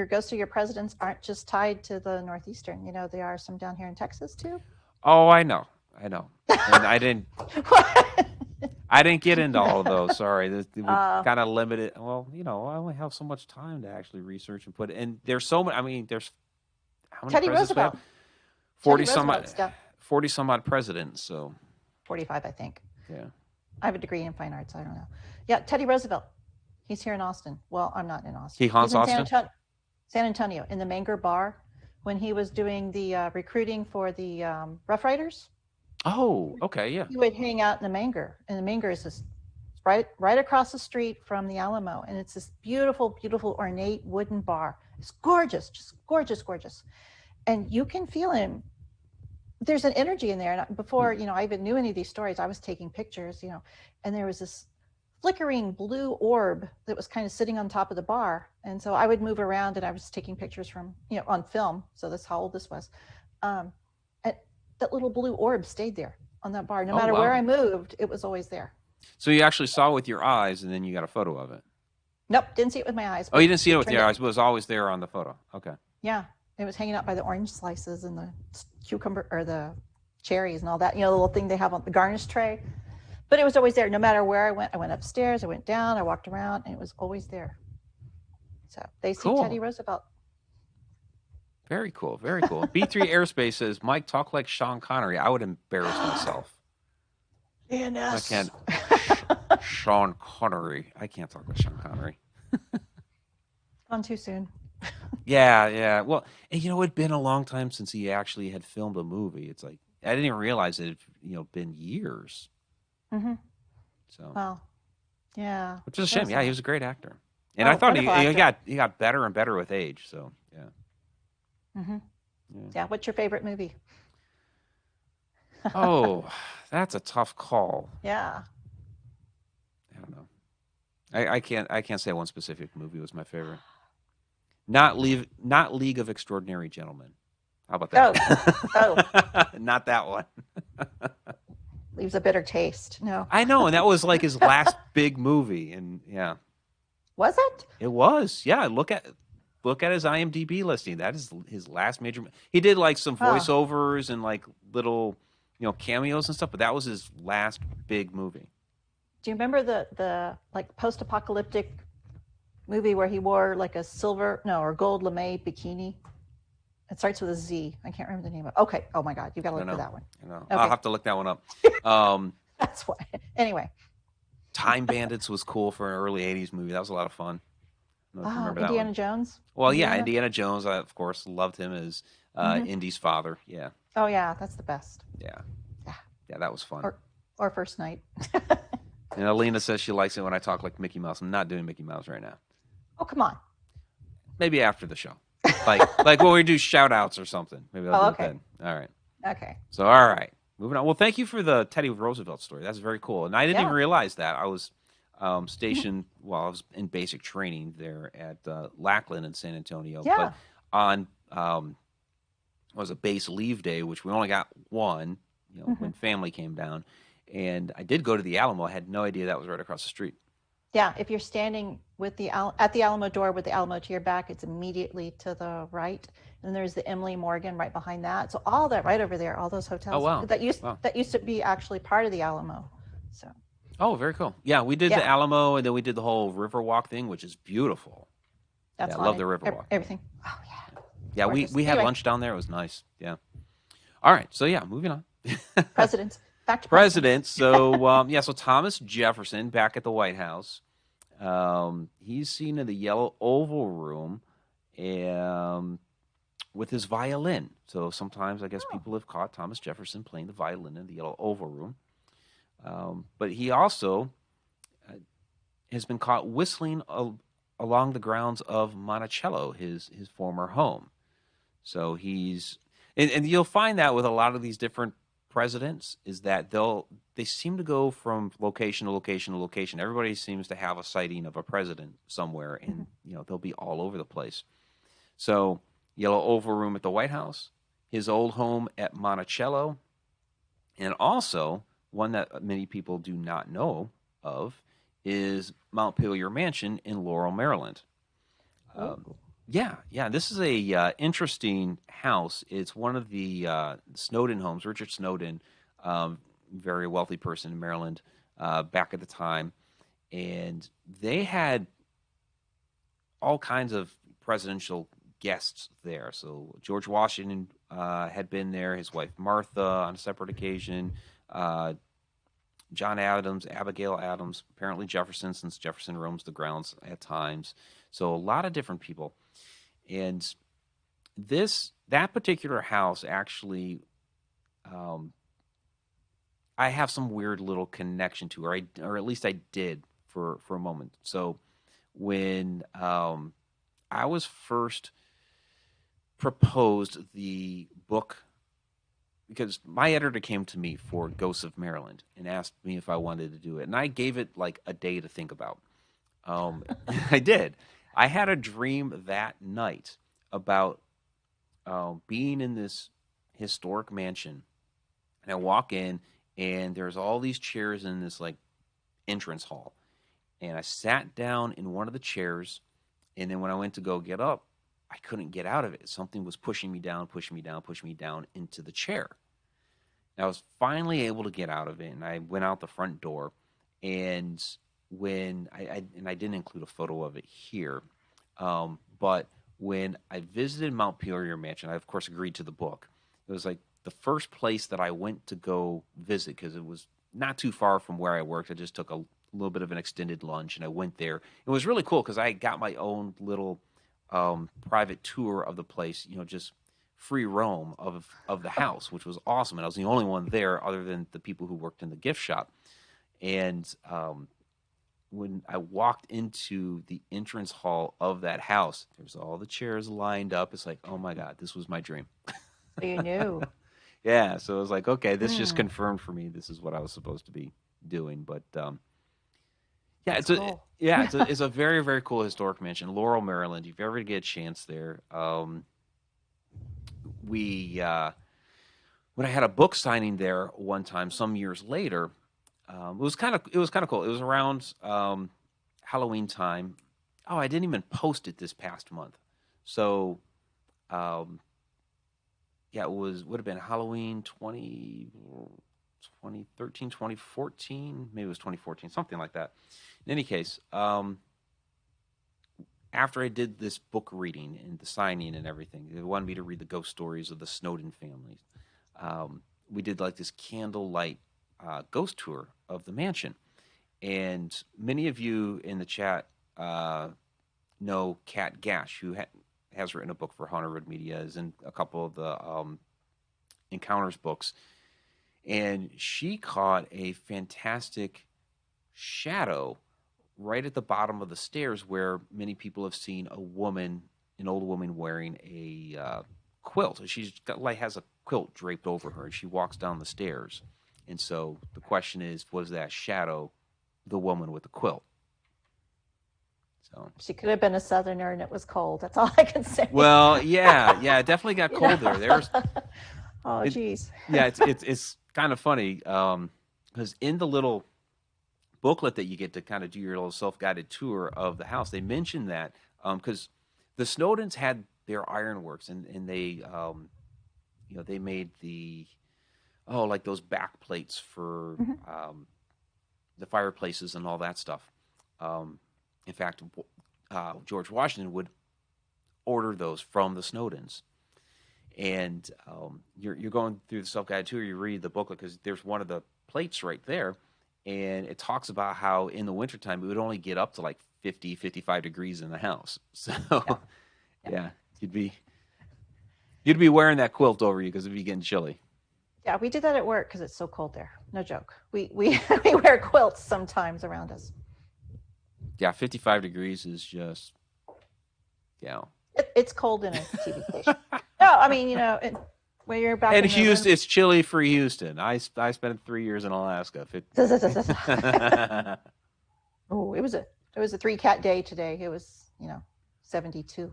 ghosts of your presidents aren't just tied to the Northeastern. There are some down here in Texas too.
Oh, I know. And I didn't get into all of those. Sorry, we kind of limited. Well, I only have so much time to actually research and put. And there's so many. I mean, there's how many
Teddy
presidents we have?
Roosevelt.
40 some odd presidents. So
45, I think.
Yeah.
I have a degree in fine arts. I don't know. Yeah, Teddy Roosevelt. He's here in Austin. Well, I'm not in Austin.
He haunts Austin?
San Antonio, in the Menger Bar, when he was doing the recruiting for the Rough Riders.
Oh, okay, yeah.
He would hang out in the Menger, and the Menger is this right across the street from the Alamo, and it's this beautiful, beautiful, ornate wooden bar. It's gorgeous, just gorgeous, gorgeous, and you can feel him. There's an energy in there, and before I even knew any of these stories, I was taking pictures, and there was this flickering blue orb that was kind of sitting on top of the bar, and so I would move around, and I was taking pictures from on film. So that's how old this was. And that little blue orb stayed there on that bar. No matter where I moved, it was always there.
So you actually saw it with your eyes, and then you got a photo of it.
Nope, didn't see it with my eyes.
Oh, you didn't see it with your eyes, but it was always there on the photo. Okay.
Yeah, it was hanging out by the orange slices and the cucumber or the cherries and all that. The little thing they have on the garnish tray. But it was always there. No matter where I went upstairs, I went down, I walked around, and it was always there. So they see Teddy Roosevelt.
Very cool. Very cool. B3 Airspace says, Mike, talk like Sean Connery. I would embarrass myself. I
ENS.
can't. Sean Connery. I can't talk like Sean Connery.
Gone too soon.
Yeah, yeah. Well, and it'd been a long time since he actually had filmed a movie. It's like I didn't even realize it had, been years.
Mm-hmm.
So,
Well, yeah.
which is a
That
shame.
was
Yeah, he
a
was a great actor, and I
oh,
thought he
wonderful
he
actor.
got better and better with age. So, yeah,
Mm-hmm.
yeah.
Yeah. What's your favorite movie?
Oh, that's a tough call.
Yeah.
I don't know. I can't say one specific movie was my favorite. Not League of Extraordinary Gentlemen. How about
Oh. Oh.
that? Not that one.
Leaves a bitter taste. No.
I know, and that was like his last big movie, and yeah,
Was it?
it was. Yeah, look at his IMDb listing. That is his last major. He did like some
Oh.
voiceovers and like little, cameos and stuff, but that was his last big movie.
Do you remember the like post-apocalyptic movie where he wore like a silver no or gold lame bikini? It starts with a Z. I can't remember the name of it. Okay. Oh my God. You got to
I
look for
know.
that one.
I know. I'll
Okay.
have to look that one up.
That's why. Anyway.
Time Bandits was cool for an early '80s movie. That was a lot of fun. I don't know if you
Oh,
remember that one.
Indiana Jones.
Well, yeah,
Indiana.
Indiana Jones. I of course loved him as
Mm-hmm.
Indy's father. Yeah,
Oh yeah, that's the best.
yeah,
Yeah.
yeah. That was fun.
Or First Night.
And Alina says she likes it when I talk like Mickey Mouse. I'm not doing Mickey Mouse right now.
Oh come on.
Maybe after the show, like when we do shout outs or something. Maybe I'll
Oh
do it
okay.
then. All right.
Okay.
So all right, moving on. Well, thank you for the Teddy Roosevelt story. That's very cool. And I didn't even
Yeah.
realize that I was
Mhm.
stationed while I was in basic training there at Lackland in San Antonio. But
Yeah.
on was a base leave day, which we only got one.
Hmm.
When family came down, and I did go to the Alamo. I had no idea that was right across the street.
Yeah. If you're standing with at the Alamo door with the Alamo to your back, it's immediately to the right. And there's the Emily Morgan right behind that. So all that right over there, all those
Oh
hotels
wow,
that used
wow.
that used to be actually part of the Alamo. So
Oh, very cool. Yeah, we did the
yeah,
Alamo, and then we did the whole Riverwalk thing, which is beautiful. Yeah,
that's
I love
haunted.
the Riverwalk. Yeah,
Everything. Oh yeah, it's
yeah. We
gorgeous.
we had
Anyway,
lunch down there. It was nice. Yeah. All right. So yeah, moving on.
presidents. Back to presidents.
President. So yeah. So Thomas Jefferson back at the White House. He's seen in the Yellow Oval Room, um, with his violin. So sometimes I guess
Oh.
people have caught Thomas Jefferson playing the violin in the Yellow Oval Room. But he also has been caught whistling along the grounds of Monticello, his former home. So and you'll find that with a lot of these different presidents is that they seem to go from location to location to location. Everybody seems to have a sighting of a president somewhere,
Mhm.
and they'll be all over the place. So Yellow Oval Room at the White House, his old home at Monticello, and also one that many people do not know of is Mount Pillier Mansion in Laurel, Maryland.
Oh.
Um, yeah, yeah. This is a interesting house. It's one of the Snowden homes. Richard Snowden, very wealthy person in Maryland back at the time, and they had all kinds of presidential guests there. So George Washington had been there. His wife Martha on a separate occasion. Uh, John Adams, Abigail Adams, apparently Jefferson, since Jefferson roams the grounds at times. So a lot of different people. And that particular house actually, um, I have some weird little connection to, or at least I did for a moment. So when I was first proposed the book, because my editor came to me for Ghosts of Maryland and asked me if I wanted to do it, and I gave it like a day to think about. I did. I had a dream that night about being in this historic mansion, and I walk in, and there's all these chairs in this like entrance hall, and I sat down in one of the chairs, and then when I went to go get up, I couldn't get out of it. Something was pushing me down, pushing me down, pushing me down into the chair. And I was finally able to get out of it, and I went out the front door. And I didn't include a photo of it here, but when I visited Mount Pelier Mansion, I of course agreed to the book. It was like the first place that I went to go visit because it was not too far from where I worked. I just took a little bit of an extended lunch and I went there. It was really cool because I got my own little private tour of the place, just free roam of the house, which was awesome. And I was the only one there other than the people who worked in the gift shop. And when I walked into the entrance hall of that house, there's all the chairs lined up. It's like, oh my God, this was my dream.
So you knew.
Yeah, so it was like, okay, this just
Hmm.
confirmed for me this is what I was supposed to be doing. But yeah,
That's cool.
it's a very very cool historic mansion, Laurel, Maryland. If you ever get a chance there, we when I had a book signing there one time some years later, it was kind of cool. It was around Halloween time. Oh, I didn't even post it this past month, so um, yeah, would have been Halloween 2013, 2014, maybe it was 2014, something like that. In any case, after I did this book reading and the signing and everything, they wanted me to read the ghost stories of the Snowden families. We did like this candlelight ghost tour of the mansion. And many of you in the chat know Kat Gash, who has written a book for Haunted Road Media, is in a couple of the Encounters books. And she caught a fantastic shadow right at the bottom of the stairs where many people have seen an old woman wearing a quilt. She's got like has a quilt draped over her, and she walks down the stairs. And so the question is, was that shadow the woman with the quilt? So,
She could have been a Southerner and it was cold. That's all I can say.
well, yeah, it definitely got
You
cold there.
know?
There's
Oh,
it,
geez.
yeah, it's kind of funny because in the little booklet that you get to kind of do your little self-guided tour of the house, they mentioned that because the Snowdens had their ironworks and they they made the like those back plates for
Mhm.
the fireplaces and all that stuff. In fact, George Washington would order those from the Snowdens. And you're going through the self-guided tour, you read the booklet because there's one of the plates right there, and it talks about how in the wintertime it would only get up to like 50, 55 degrees in the house. So
Yeah. Yeah.
yeah, you'd be you'd be wearing that quilt over you because it'd be getting chilly.
Yeah, we do that at work because it's so cold there. No joke. We we wear quilts sometimes around us.
Yeah, 55 degrees is just yeah.
It's cold in a TV station. No, I mean, when you're back
And
in November.
Houston, it's chilly for Houston. I spent 3 years in Alaska.
Oh, it was a 3 cat day today. It was 72.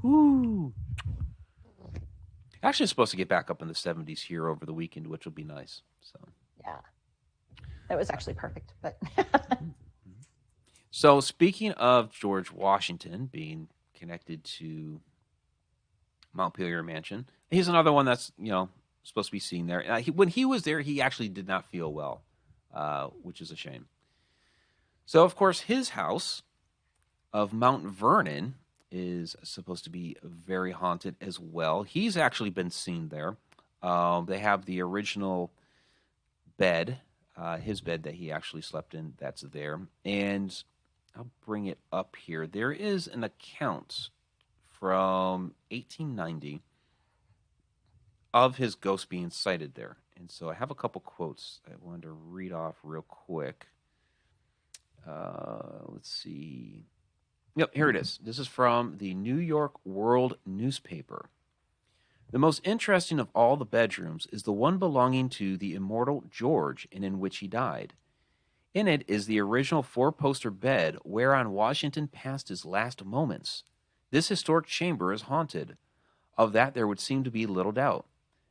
Woo. Actually, it's supposed to get back up in the 70s here over the weekend, which will be nice. So,
Yeah, that was actually perfect. But
so speaking of George Washington being connected to Mount Pelier Mansion, he's another one that's supposed to be seen there. When he was there, he actually did not feel well, which is a shame. So, of course, his house of Mount Vernon is supposed to be very haunted as well. He's actually been seen there. They have the original bed, his bed that he actually slept in, that's there. And I'll bring it up here. There is an account from 1890 of his ghost being sighted there. And so I have a couple quotes I wanted to read off real quick. Let's see. Yep, here it is. This is from the New York World newspaper. The most interesting of all the bedrooms is the one belonging to the immortal George and in which he died. In it is the original four-poster bed whereon Washington passed his last moments. This historic chamber is haunted. Of that there would seem to be little doubt.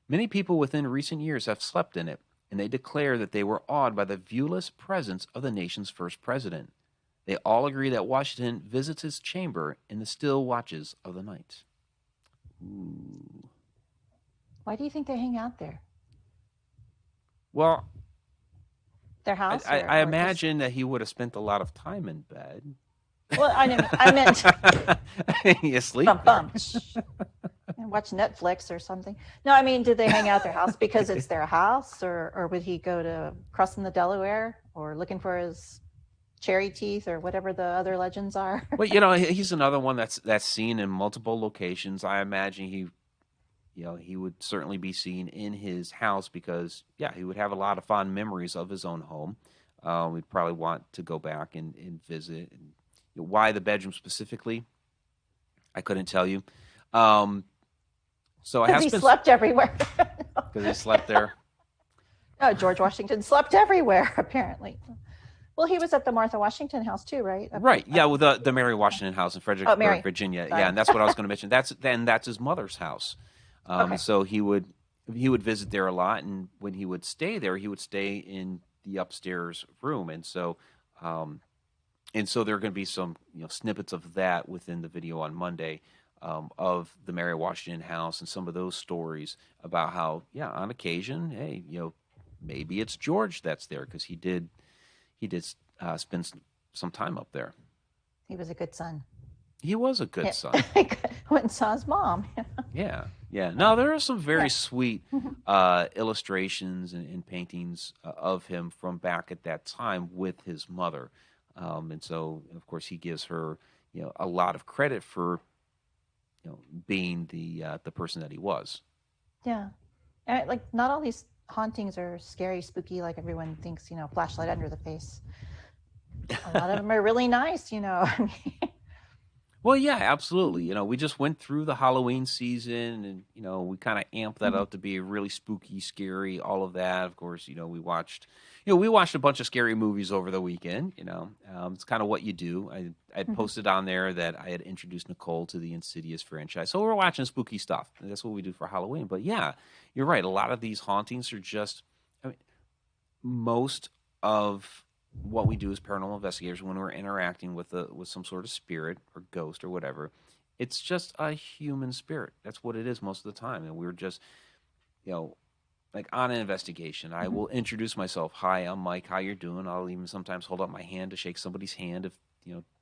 Many people within recent years have slept in it, and they declare that they were awed by the viewless presence of the nation's first president. They all agree that Washington visits his chamber in the still watches of the night. Ooh.
why do you think they hang out there?
Well,
Their house,
I
or just
imagine that he would have spent a lot of time in bed.
Well, I meant
You asleep
bum
there?
bum. Shh, and watch Netflix or something. No, I mean, did they hang out at their house because it's their house, or would he go to crossing the Delaware or looking for his cherry teeth or whatever the other legends are?
Well, he's another one that's seen in multiple locations. I imagine he would certainly be seen in his house because, yeah, he would have a lot of fond memories of his own home. We'd probably want to go back and visit. And why the bedroom specifically, I couldn't tell you. Um, so I
Because
have
he
spent
slept everywhere.
because he slept there.
No, George Washington slept everywhere, apparently. Well, he was at the Martha Washington house too, right?
Right. Yeah,
Up,
with the Mary Washington house in
oh,
Fredericksburg,
Mary.
Virginia. Yeah,
Sorry.
and that's what I was going to mention. That's his mother's house.
Okay.
So he would visit there a lot, and when he would stay there, he would stay in the upstairs room, um, and so there are going to be some snippets of that within the video on Monday, of the Mary Washington house and some of those stories about how, yeah, on occasion, hey, maybe it's George that's there because he did spend some time up there.
He was a good son.
He was a good
Yeah.
son.
Went and saw his mom.
Yeah, yeah. No, there are some very
Yeah.
sweet illustrations and paintings of him from back at that time with his mother, and so of course he gives her a lot of credit for being the person that he was.
Yeah. And like, not all these hauntings are scary, spooky, like everyone thinks, flashlight under the face. A lot of them are really nice. I mean,
Well, yeah, absolutely. We just went through the Halloween season, and we kind of amped that up to be really spooky, scary, all of that. Of course, we watched a bunch of scary movies over the weekend. It's kind of what you do. I'd posted on there that I had introduced Nicole to the Insidious franchise, so we're watching spooky stuff. And that's what we do for Halloween. But yeah, you're right. A lot of these hauntings are just, I mean, most of what we do as paranormal investigators when we're interacting with some sort of spirit or ghost or whatever, it's just a human spirit. That's what it is most of the time. And we're just, you know, like on an investigation, I will introduce myself. Hi, I'm Mike. How you're doing? I'll even sometimes hold up my hand to shake somebody's hand if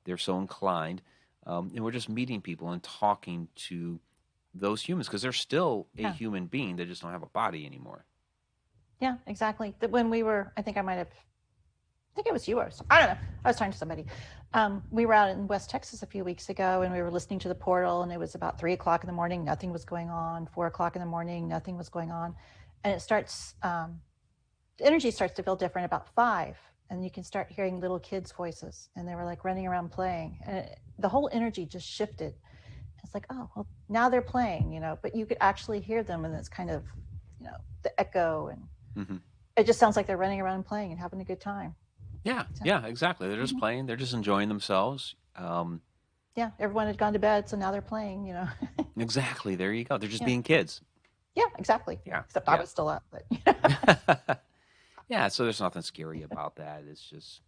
they're so inclined. And we're just meeting people and talking to those humans because they're still a
yeah.
human being. They just don't have a body anymore.
Yeah, exactly. When we were, I think it was you. I don't know. I was talking to somebody. We were out in West Texas a few weeks ago, and we were listening to the portal, and it was about 3 o'clock in the morning. Nothing was going on. 4 o'clock in the morning, nothing was going on, and it starts. The energy starts to feel different about 5, and you can start hearing little kids' voices, and they were like running around playing, and the whole energy just shifted. It's like, oh well, now they're playing, but you could actually hear them, and it's kind of, the echo, and
Hmm.
it just sounds like they're running around and playing and having a good time.
Yeah,
So,
yeah, exactly. They're just playing. They're just enjoying themselves.
yeah, everyone had gone to bed, so now they're playing.
Exactly. There you go. They're just
Yeah,
being kids.
yeah, exactly.
Yeah,
Except I
yeah.
was still up, but
Yeah, so there's nothing scary about that. It's just,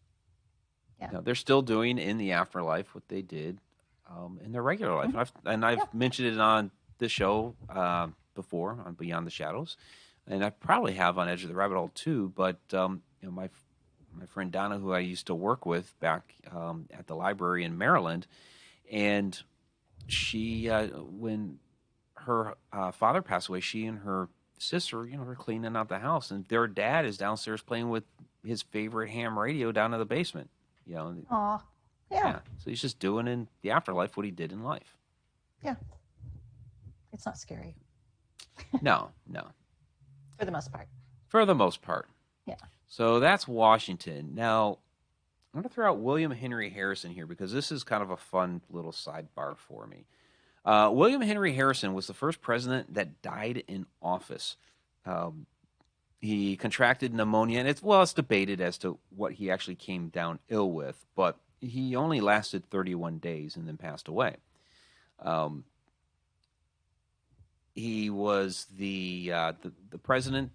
yeah,
they're still doing in the afterlife what they did in their regular life. And I've
yeah,
mentioned it on this show before on Beyond the Shadows, and I probably have on Edge of the Rabbit Hole too. But my friend Donna, who I used to work with back at the library in Maryland, and she when her father passed away, she and her sister, were cleaning out the house, and their dad is downstairs playing with his favorite ham radio down in the basement. And
aw, yeah,
yeah, so he's just doing in the afterlife what he did in life.
yeah. It's not scary
No, no,
for the most part.
for the most part.
Yeah.
So that's Washington. Now, I'm going to throw out William Henry Harrison here because this is kind of a fun little sidebar for me. William Henry Harrison was the first president that died in office. Um, he contracted pneumonia, and it's debated as to what he actually came down ill with, but he only lasted 31 days and then passed away. Um, he was the president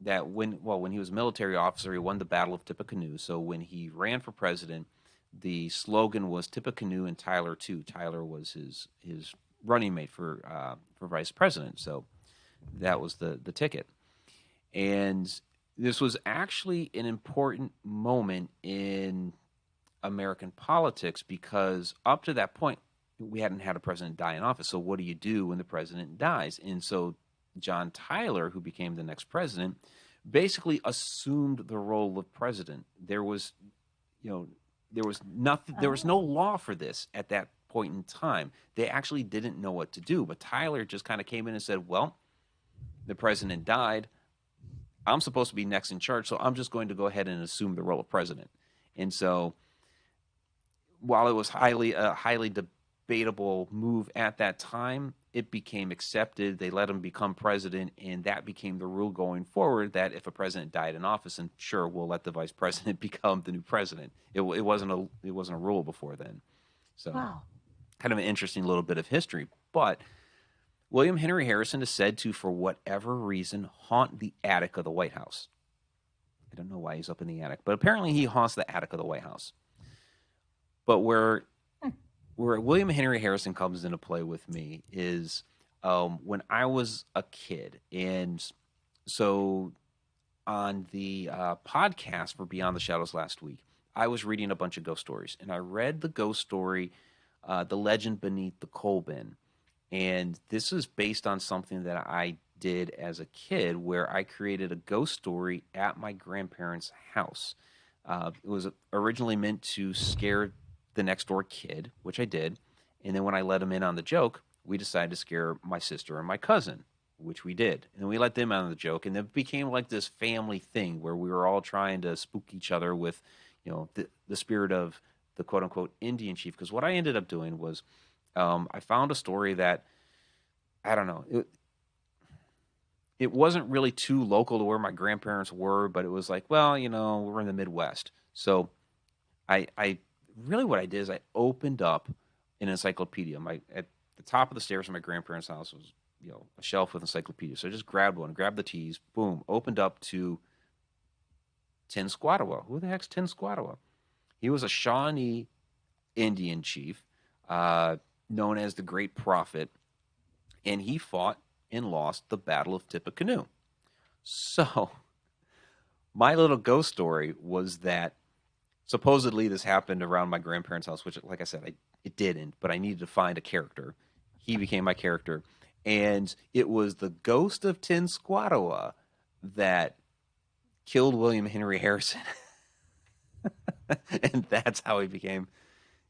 that when he was a military officer, he won the Battle of Tippecanoe. So when he ran for president, the slogan was Tippecanoe and Tyler too. Tyler was his running mate for vice president. So that was the ticket. And this was actually an important moment in American politics, because up to that point, we hadn't had a president die in office. So what do you do when the president dies? And so John Tyler, who became the next president, basically assumed the role of president. There was, you know, there was nothing, there was no
Oh,
law for this at that point in time. They actually didn't know what to do. But Tyler just kind of came in and said, well, the president died. I'm supposed to be next in charge, so I'm just going to go ahead and assume the role of president. And so, while it was highly debatable move at that time, it became accepted. They let him become president, and that became the rule going forward. That if a president died in office, and sure, we'll let the vice president become the new president. It wasn't a rule before then. So,
wow.
kind of an interesting little bit of history. But William Henry Harrison is said to, for whatever reason, haunt the attic of the White House. I don't know why he's up in the attic, but apparently he haunts the attic of the White House. But
Hmm.
where William Henry Harrison comes into play with me is when I was a kid, and so on the podcast for Beyond the Shadows last week, I was reading a bunch of ghost stories, and I read the ghost story, "The Legend Beneath the Coal Bin," and this is based on something that I did as a kid, where I created a ghost story at my grandparents' house. It was originally meant to scare the next door kid, which I did. And then when I let him in on the joke, we decided to scare my sister and my cousin, which we did. And then we let them in on the joke. And it became like this family thing where we were all trying to spook each other with, the spirit of the quote unquote Indian chief. Because what I ended up doing was I found a story that, I don't know, it wasn't really too local to where my grandparents were, but it was like, well, we're in the Midwest. So I really what I did is I opened up an encyclopedia. At the top of the stairs of my grandparents' house was a shelf with encyclopedias. So I just grabbed one, grabbed the T's, boom, opened up to Squatawa. Who the heck's Squatawa? He was a Shawnee Indian chief, known as the Great Prophet, and he fought and lost the Battle of Tippecanoe. So my little ghost story was that supposedly this happened around my grandparents' house, which, like I said, it didn't, but I needed to find a character. He became my character. And it was the ghost of Squatawa that killed William Henry Harrison. And that's how he became,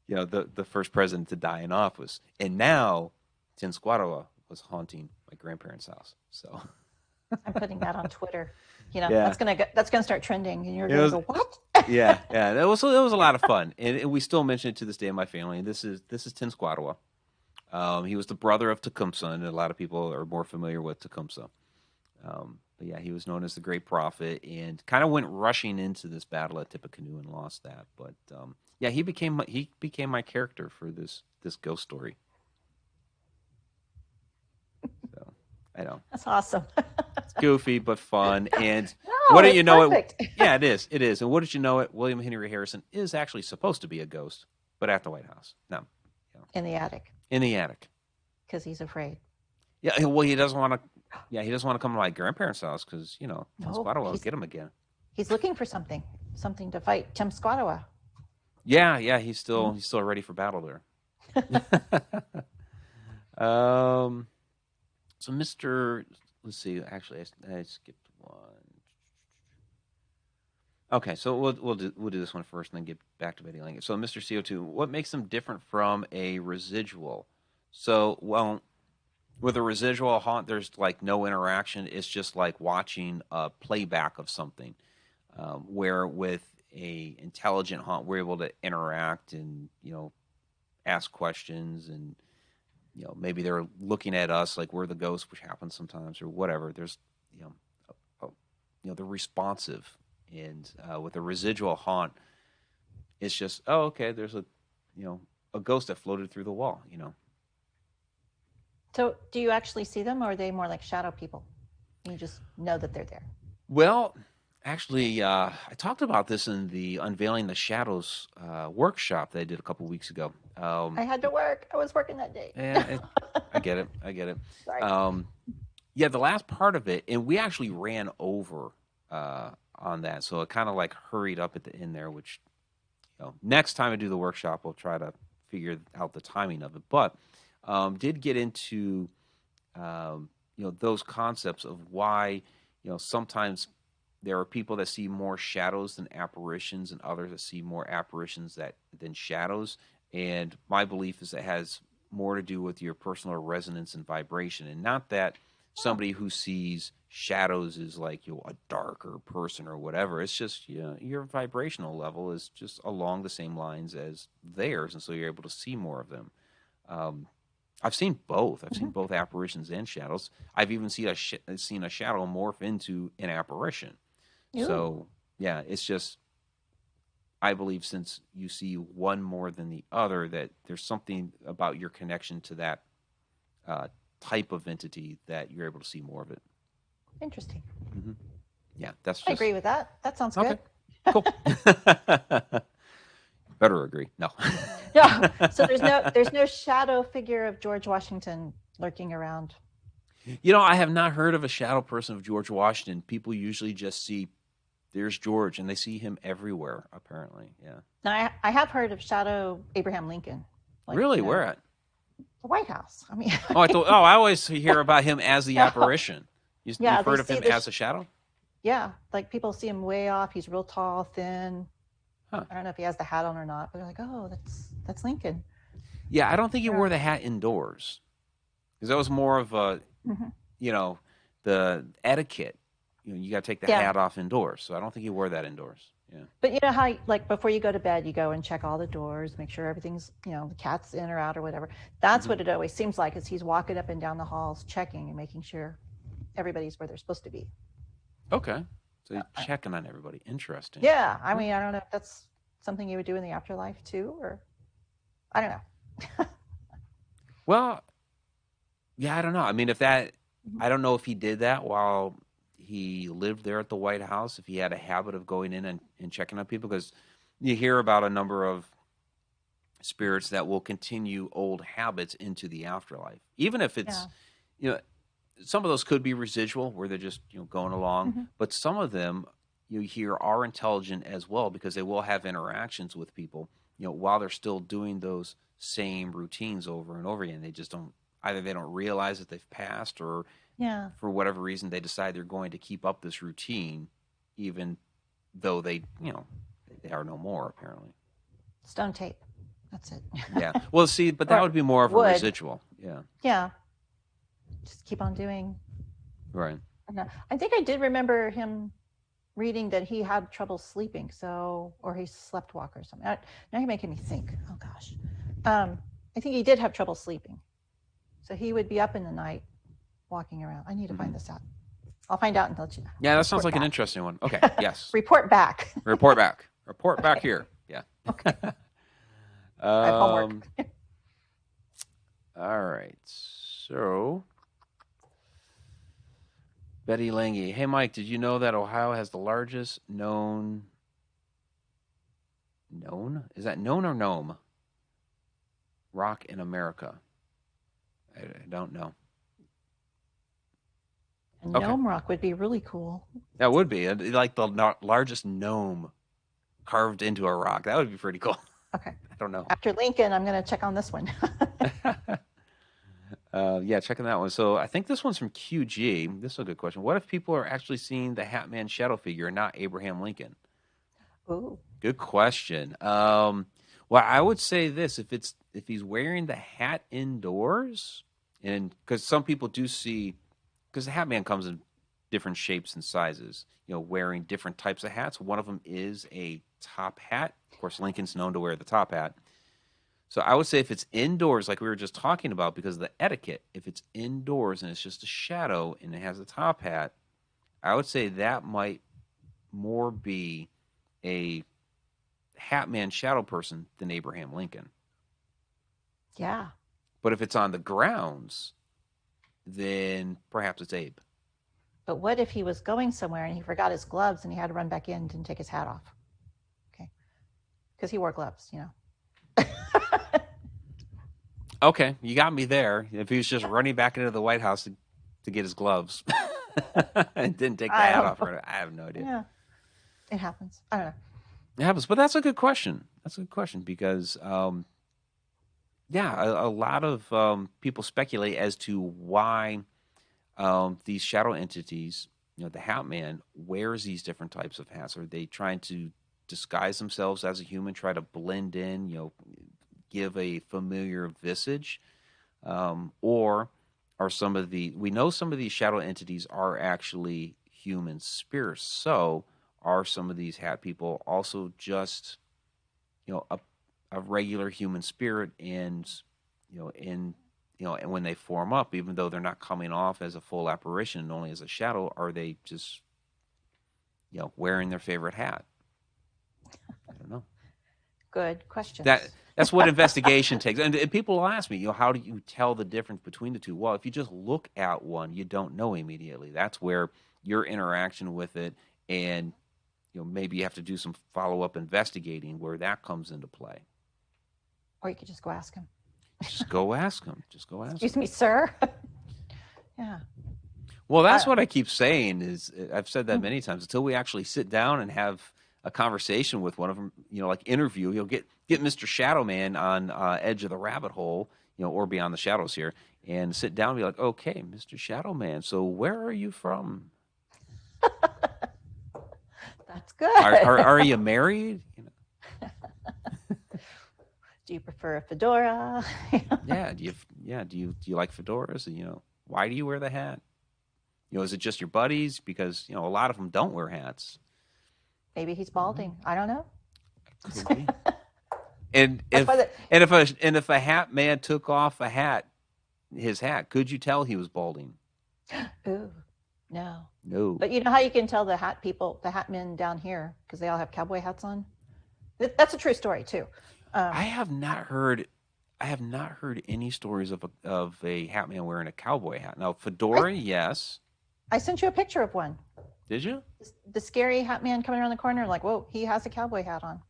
the first president to die in office. And now Squatawa was haunting my grandparents' house. So
I'm putting that on Twitter.
yeah,
That's gonna start trending, and you're
it
gonna
was
go, what?
yeah. It was a lot of fun, and we still mention it to this day in my family. And this is Squatawa. He was the brother of Tecumseh, and a lot of people are more familiar with Tecumseh. But yeah, he was known as the Great Prophet, and kind of went rushing into this battle at Tippecanoe and lost that. But yeah, he became my character for this ghost story. So I know
That's awesome.
it's goofy but fun, and
No,
wouldn't
it's
you know it?
perfect.
Yeah, it is. And wouldn't you know it? William Henry Harrison is actually supposed to be a ghost, but at the White House. No,
In the attic,
in the attic.
because he's afraid.
Yeah, well, he doesn't want to. Yeah, he doesn't want to come to my grandparents' house because
No,
Squattle will get him again.
he's looking for something to fight Tim Squatawa.
Yeah, he's
Hmm.
still ready for battle there. um, so Mister, let's see. Actually, I skipped one. Okay, so we'll do this one first, and then get back to Betty Lange. So Mister CO2, what makes them different from a residual? So well, with a residual haunt, there's like no interaction. It's just like watching a playback of something. Where with a intelligent haunt, we're able to interact and ask questions, and maybe they're looking at us like we're the ghost, which happens sometimes, or whatever. There's you know, they're responsive, and with a residual haunt, it's just okay. There's a ghost that floated through the wall.
So, do you actually see them, or are they more like shadow people? You just know that they're there.
Well, actually, I talked about this in the Unveiling the Shadows workshop that I did a couple weeks ago.
I had to work. I was working that day.
Yeah, I get it. I get it.
Sorry.
Yeah, the last part of it, and we actually ran over on that, so it kind of like hurried up at the end there, which next time I do the workshop, we'll try to figure out the timing of it. But did get into those concepts of why sometimes there are people that see more shadows than apparitions, and others that see more apparitions than shadows. And my belief is it has more to do with your personal resonance and vibration, and not that somebody who sees shadows is like a darker person or whatever. It's just your vibrational level is just along the same lines as theirs, and so you're able to see more of them. I've seen both. I've seen both apparitions and shadows. I've even seen a shadow morph into an apparition.
Ooh.
So yeah, it's just I believe since you see one more than the other, that there's something about your connection to that type of entity that you're able to see more of it.
Interesting.
Mm-hmm. Yeah, that's just.
I agree with that. That sounds
Okay.
good.
Cool. Better agree. No.
Yeah. So there's no shadow figure of George Washington lurking around.
I have not heard of a shadow person of George Washington. People usually just see there's George, and they see him everywhere. Apparently, yeah.
Now I have heard of shadow Abraham Lincoln.
Really, where at?
The White House. I mean.
I always hear about him as the apparition. You've heard of him as a shadow?
Yeah, like people see him way off. He's real tall, thin.
Huh.
I don't know if he has the hat on or not, but they're like, oh, that's Lincoln.
Yeah, I don't think he wore the hat indoors, because that was more of a,
Mm-hmm.
The etiquette. You got to take the hat off indoors. So I don't think he wore that indoors. Yeah.
But you know how, like, before you go to bed, you go and check all the doors, make sure everything's, the cat's in or out or whatever. That's what it always seems like, is he's walking up and down the halls, checking and making sure everybody's where they're supposed to be.
Okay. So he's checking on everybody. Interesting.
Yeah. I mean, I don't know if that's something you would do in the afterlife too, or I don't know.
Well, yeah, I don't know. I mean, I don't know if he did that while he lived there at the White House, if he had a habit of going in and checking on people, because you hear about a number of spirits that will continue old habits into the afterlife, even if it's, some of those could be residual where they're just, going along, but some of them you hear are intelligent as well, because they will have interactions with people, while they're still doing those same routines over and over again. They just either they don't realize that they've passed, or for whatever reason, they decide they're going to keep up this routine, even though they are no more, apparently.
Stone tape. That's it.
Yeah. Well, see, but that would be more of a residual. Yeah.
Yeah. Just keep on doing.
Right.
I think I did remember him reading that he had trouble sleeping, or he slept walk or something. Now you're making me think. Oh gosh. I think he did have trouble sleeping. So he would be up in the night walking around. I need to find this out. I'll find out and let you know.
Yeah, that sounds like an interesting one. Okay, yes.
Report back.
Report back. Report back here. Yeah.
Okay. I have homework.
All right. So, Betty Lange. Hey, Mike, did you know that Ohio has the largest known? Is that known or gnome? Rock in America. I don't know.
A gnome rock would be really cool.
That would be like the largest gnome carved into a rock. That would be pretty cool.
Okay.
I don't know.
After Lincoln, I'm going to check on this one.
Yeah, checking that one. So I think this one's from QG. This is a good question. What if people are actually seeing the Hat Man shadow figure and not Abraham Lincoln?
Ooh.
Good question. Well, I would say this: if he's wearing the hat indoors, and because some people do see. Because the Hat Man comes in different shapes and sizes, wearing different types of hats. One of them is a top hat. Of course, Lincoln's known to wear the top hat. So I would say if it's indoors, like we were just talking about, because of the etiquette, if it's indoors and it's just a shadow and it has a top hat, I would say that might more be a Hat Man shadow person than Abraham Lincoln.
Yeah.
But if it's on the grounds, then perhaps it's Abe.
But what if he was going somewhere and he forgot his gloves and he had to run back in and didn't take his hat off? Okay. Because he wore gloves,
Okay, you got me there. If he was just running back into the White House to get his gloves and didn't take the hat off, I have no idea.
Yeah, it happens. I don't know.
It happens, but that's a good question. That's a good question because, yeah, a lot of people speculate as to why these shadow entities, the Hat Man, wears these different types of hats. Are they trying to disguise themselves as a human, try to blend in, give a familiar visage? Or are we know some of these shadow entities are actually human spirits. So are some of these hat people also just, a regular human spirit and, and when they form up, even though they're not coming off as a full apparition and only as a shadow, are they just, wearing their favorite hat? I don't know.
Good questions.
That's what investigation takes. And people will ask me, how do you tell the difference between the two? Well, if you just look at one, you don't know immediately. That's where your interaction with it and, maybe you have to do some follow-up investigating where that comes into play.
Or you could just go ask him.
Just go ask him. Just go ask
Excuse
him.
me, sir. Yeah.
Well, that's what I keep saying is I've said that many times until we actually sit down and have a conversation with one of them, like interview, get Mr. Shadow Man on Edge of the Rabbit Hole, or Beyond the Shadows here and sit down and be like, okay, Mr. Shadow Man, so where are you from?
That's good.
Are you married?
Do you prefer a fedora?
Yeah. Do you like fedoras? And, why do you wear the hat? Is it just your buddies? Because a lot of them don't wear hats.
Maybe he's balding. I don't know.
Could be. And if a hat man took off his hat, could you tell he was balding?
Ooh, no.
No.
But you know how you can tell the hat men down here, because they all have cowboy hats on? That's a true story too.
I have not heard any stories of a hat man wearing a cowboy hat. Now, fedora, yes.
I sent you a picture of one.
Did you?
The scary hat man coming around the corner, like, whoa, he has a cowboy hat on.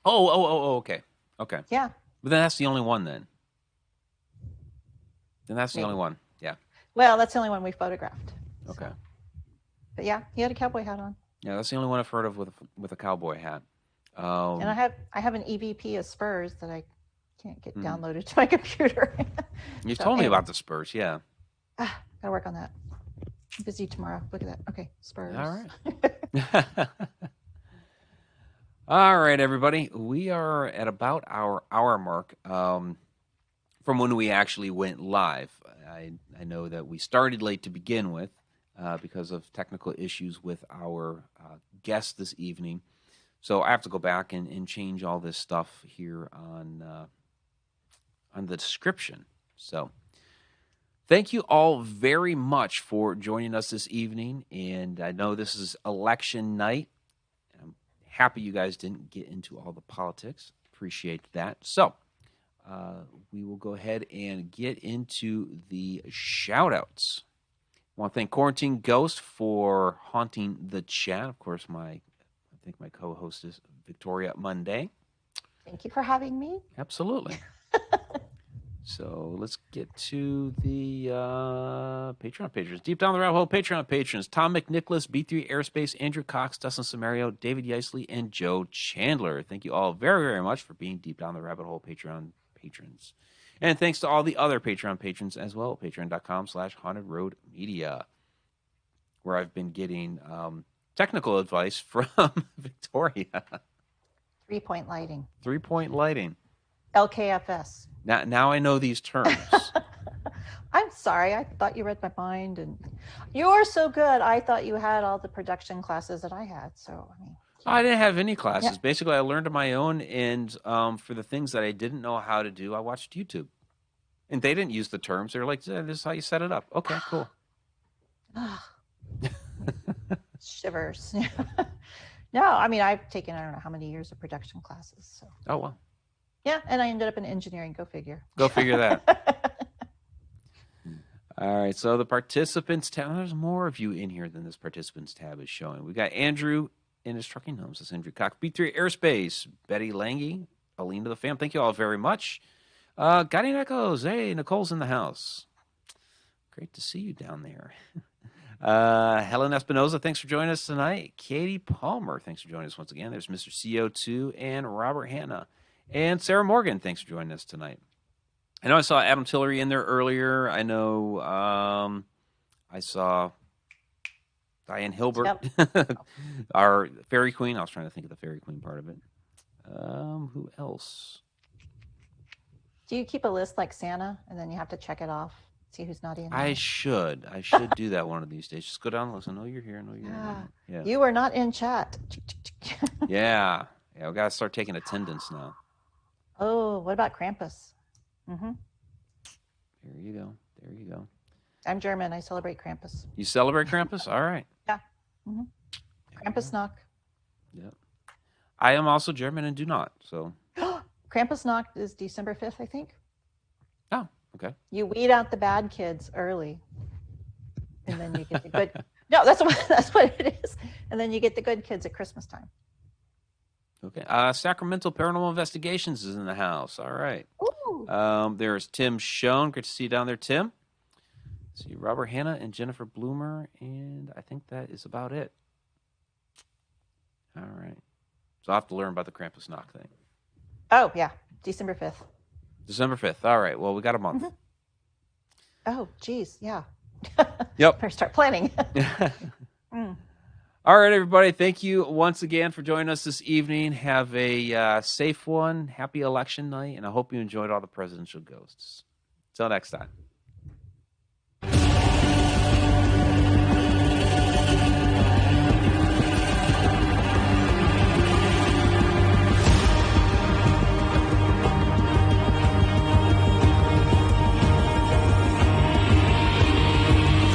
Oh, okay. Okay.
Yeah.
But then that's the only one then. That's the
Maybe.
only one. Yeah.
Well, that's the only one we photographed.
Okay.
So. But yeah, he had a cowboy hat on.
Yeah, that's the only one I've heard of with a cowboy hat.
And I have an EVP of Spurs that I can't get downloaded to my computer.
You told me about the Spurs, yeah.
Gotta work on that. I'm busy tomorrow. Look at that. Okay, Spurs.
All right. All right, everybody. We are at about our hour mark from when we actually went live. I know that we started late to begin with because of technical issues with our guest this evening. So I have to go back and change all this stuff here on the description. So thank you all very much for joining us this evening. And I know this is election night. I'm happy you guys didn't get into all the politics. Appreciate that. So we will go ahead and get into the shout-outs. I want to thank Quarantine Ghost for haunting the chat. Of course, I think my co-host is Victoria Monday.
Thank you for having me.
Absolutely. So let's get to the Patreon patrons. Deep Down the Rabbit Hole Patreon patrons. Tom McNicholas, B3 Aerospace, Andrew Cox, Dustin Samario, David Yeisley, and Joe Chandler. Thank you all very, very much for being Deep Down the Rabbit Hole Patreon patrons. And thanks to all the other Patreon patrons as well. Patreon.com/Haunted Road Media, where I've been getting technical advice from Victoria.
3-point lighting.
3-point lighting.
LKFS.
Now I know these terms.
I'm sorry. I thought you read my mind, and you're so good. I thought you had all the production classes that I had. So
I didn't have any classes. Yeah. Basically, I learned on my own, and for the things that I didn't know how to do, I watched YouTube. And they didn't use the terms. They were like, "This is how you set it up." Okay, cool.
Shivers. No, I've taken, I don't know how many years of production classes. So.
Oh, well.
Yeah, and I ended up in engineering. Go figure.
Go figure that. All right, so the participants tab. There's more of you in here than this participants tab is showing. We got Andrew in his trucking homes. That's Andrew Cox. B3 Airspace. Betty Lange. Aline to the fam. Thank you all very much. Guardian Echoes. Hey, Nicole's in the house. Great to see you down there. Helen Espinoza, thanks for joining us tonight. Katie Palmer, thanks for joining us once again. There's Mr. CO2 and Robert Hanna. And Sarah Morgan, thanks for joining us tonight. I know I saw Adam Tillery in there earlier. I know I saw Diane Hilbert, our Fairy Queen. I was trying to think of the Fairy Queen part of it. Who else?
Do you keep a list like Santa, and then you have to check it off, see who's naughty and
I
nice?
should do that one of these days. Just go down and listen. Oh, you're here. No, you're here.
Yeah. You are not in chat.
Yeah. We got to start taking attendance now.
Oh, what about Krampus? Mm-hmm.
There you go. There you go.
I'm German. I celebrate Krampus.
You celebrate Krampus? All right.
Yeah. Mm-hmm. Krampusnacht.
Yep. I am also German and do not. So.
Krampusnacht is December 5th, I think.
Oh, okay.
You weed out the bad kids early, and then you get the good. No, that's what it is. And then you get the good kids at Christmas time.
Okay. Sacramento Paranormal Investigations is in the house. All right. There's Tim Schoen. Great to see you down there, Tim. See Robert Hanna and Jennifer Bloomer, and I think that is about it. All right. So I'll have to learn about the Krampusnacht thing.
Oh, yeah. December 5th.
December 5th. All right. Well, we got a month.
Mm-hmm. Oh, geez. Yeah.
Yep.
Better start planning.
All right, everybody. Thank you once again for joining us this evening. Have a safe one. Happy election night. And I hope you enjoyed all the presidential ghosts. Until next time.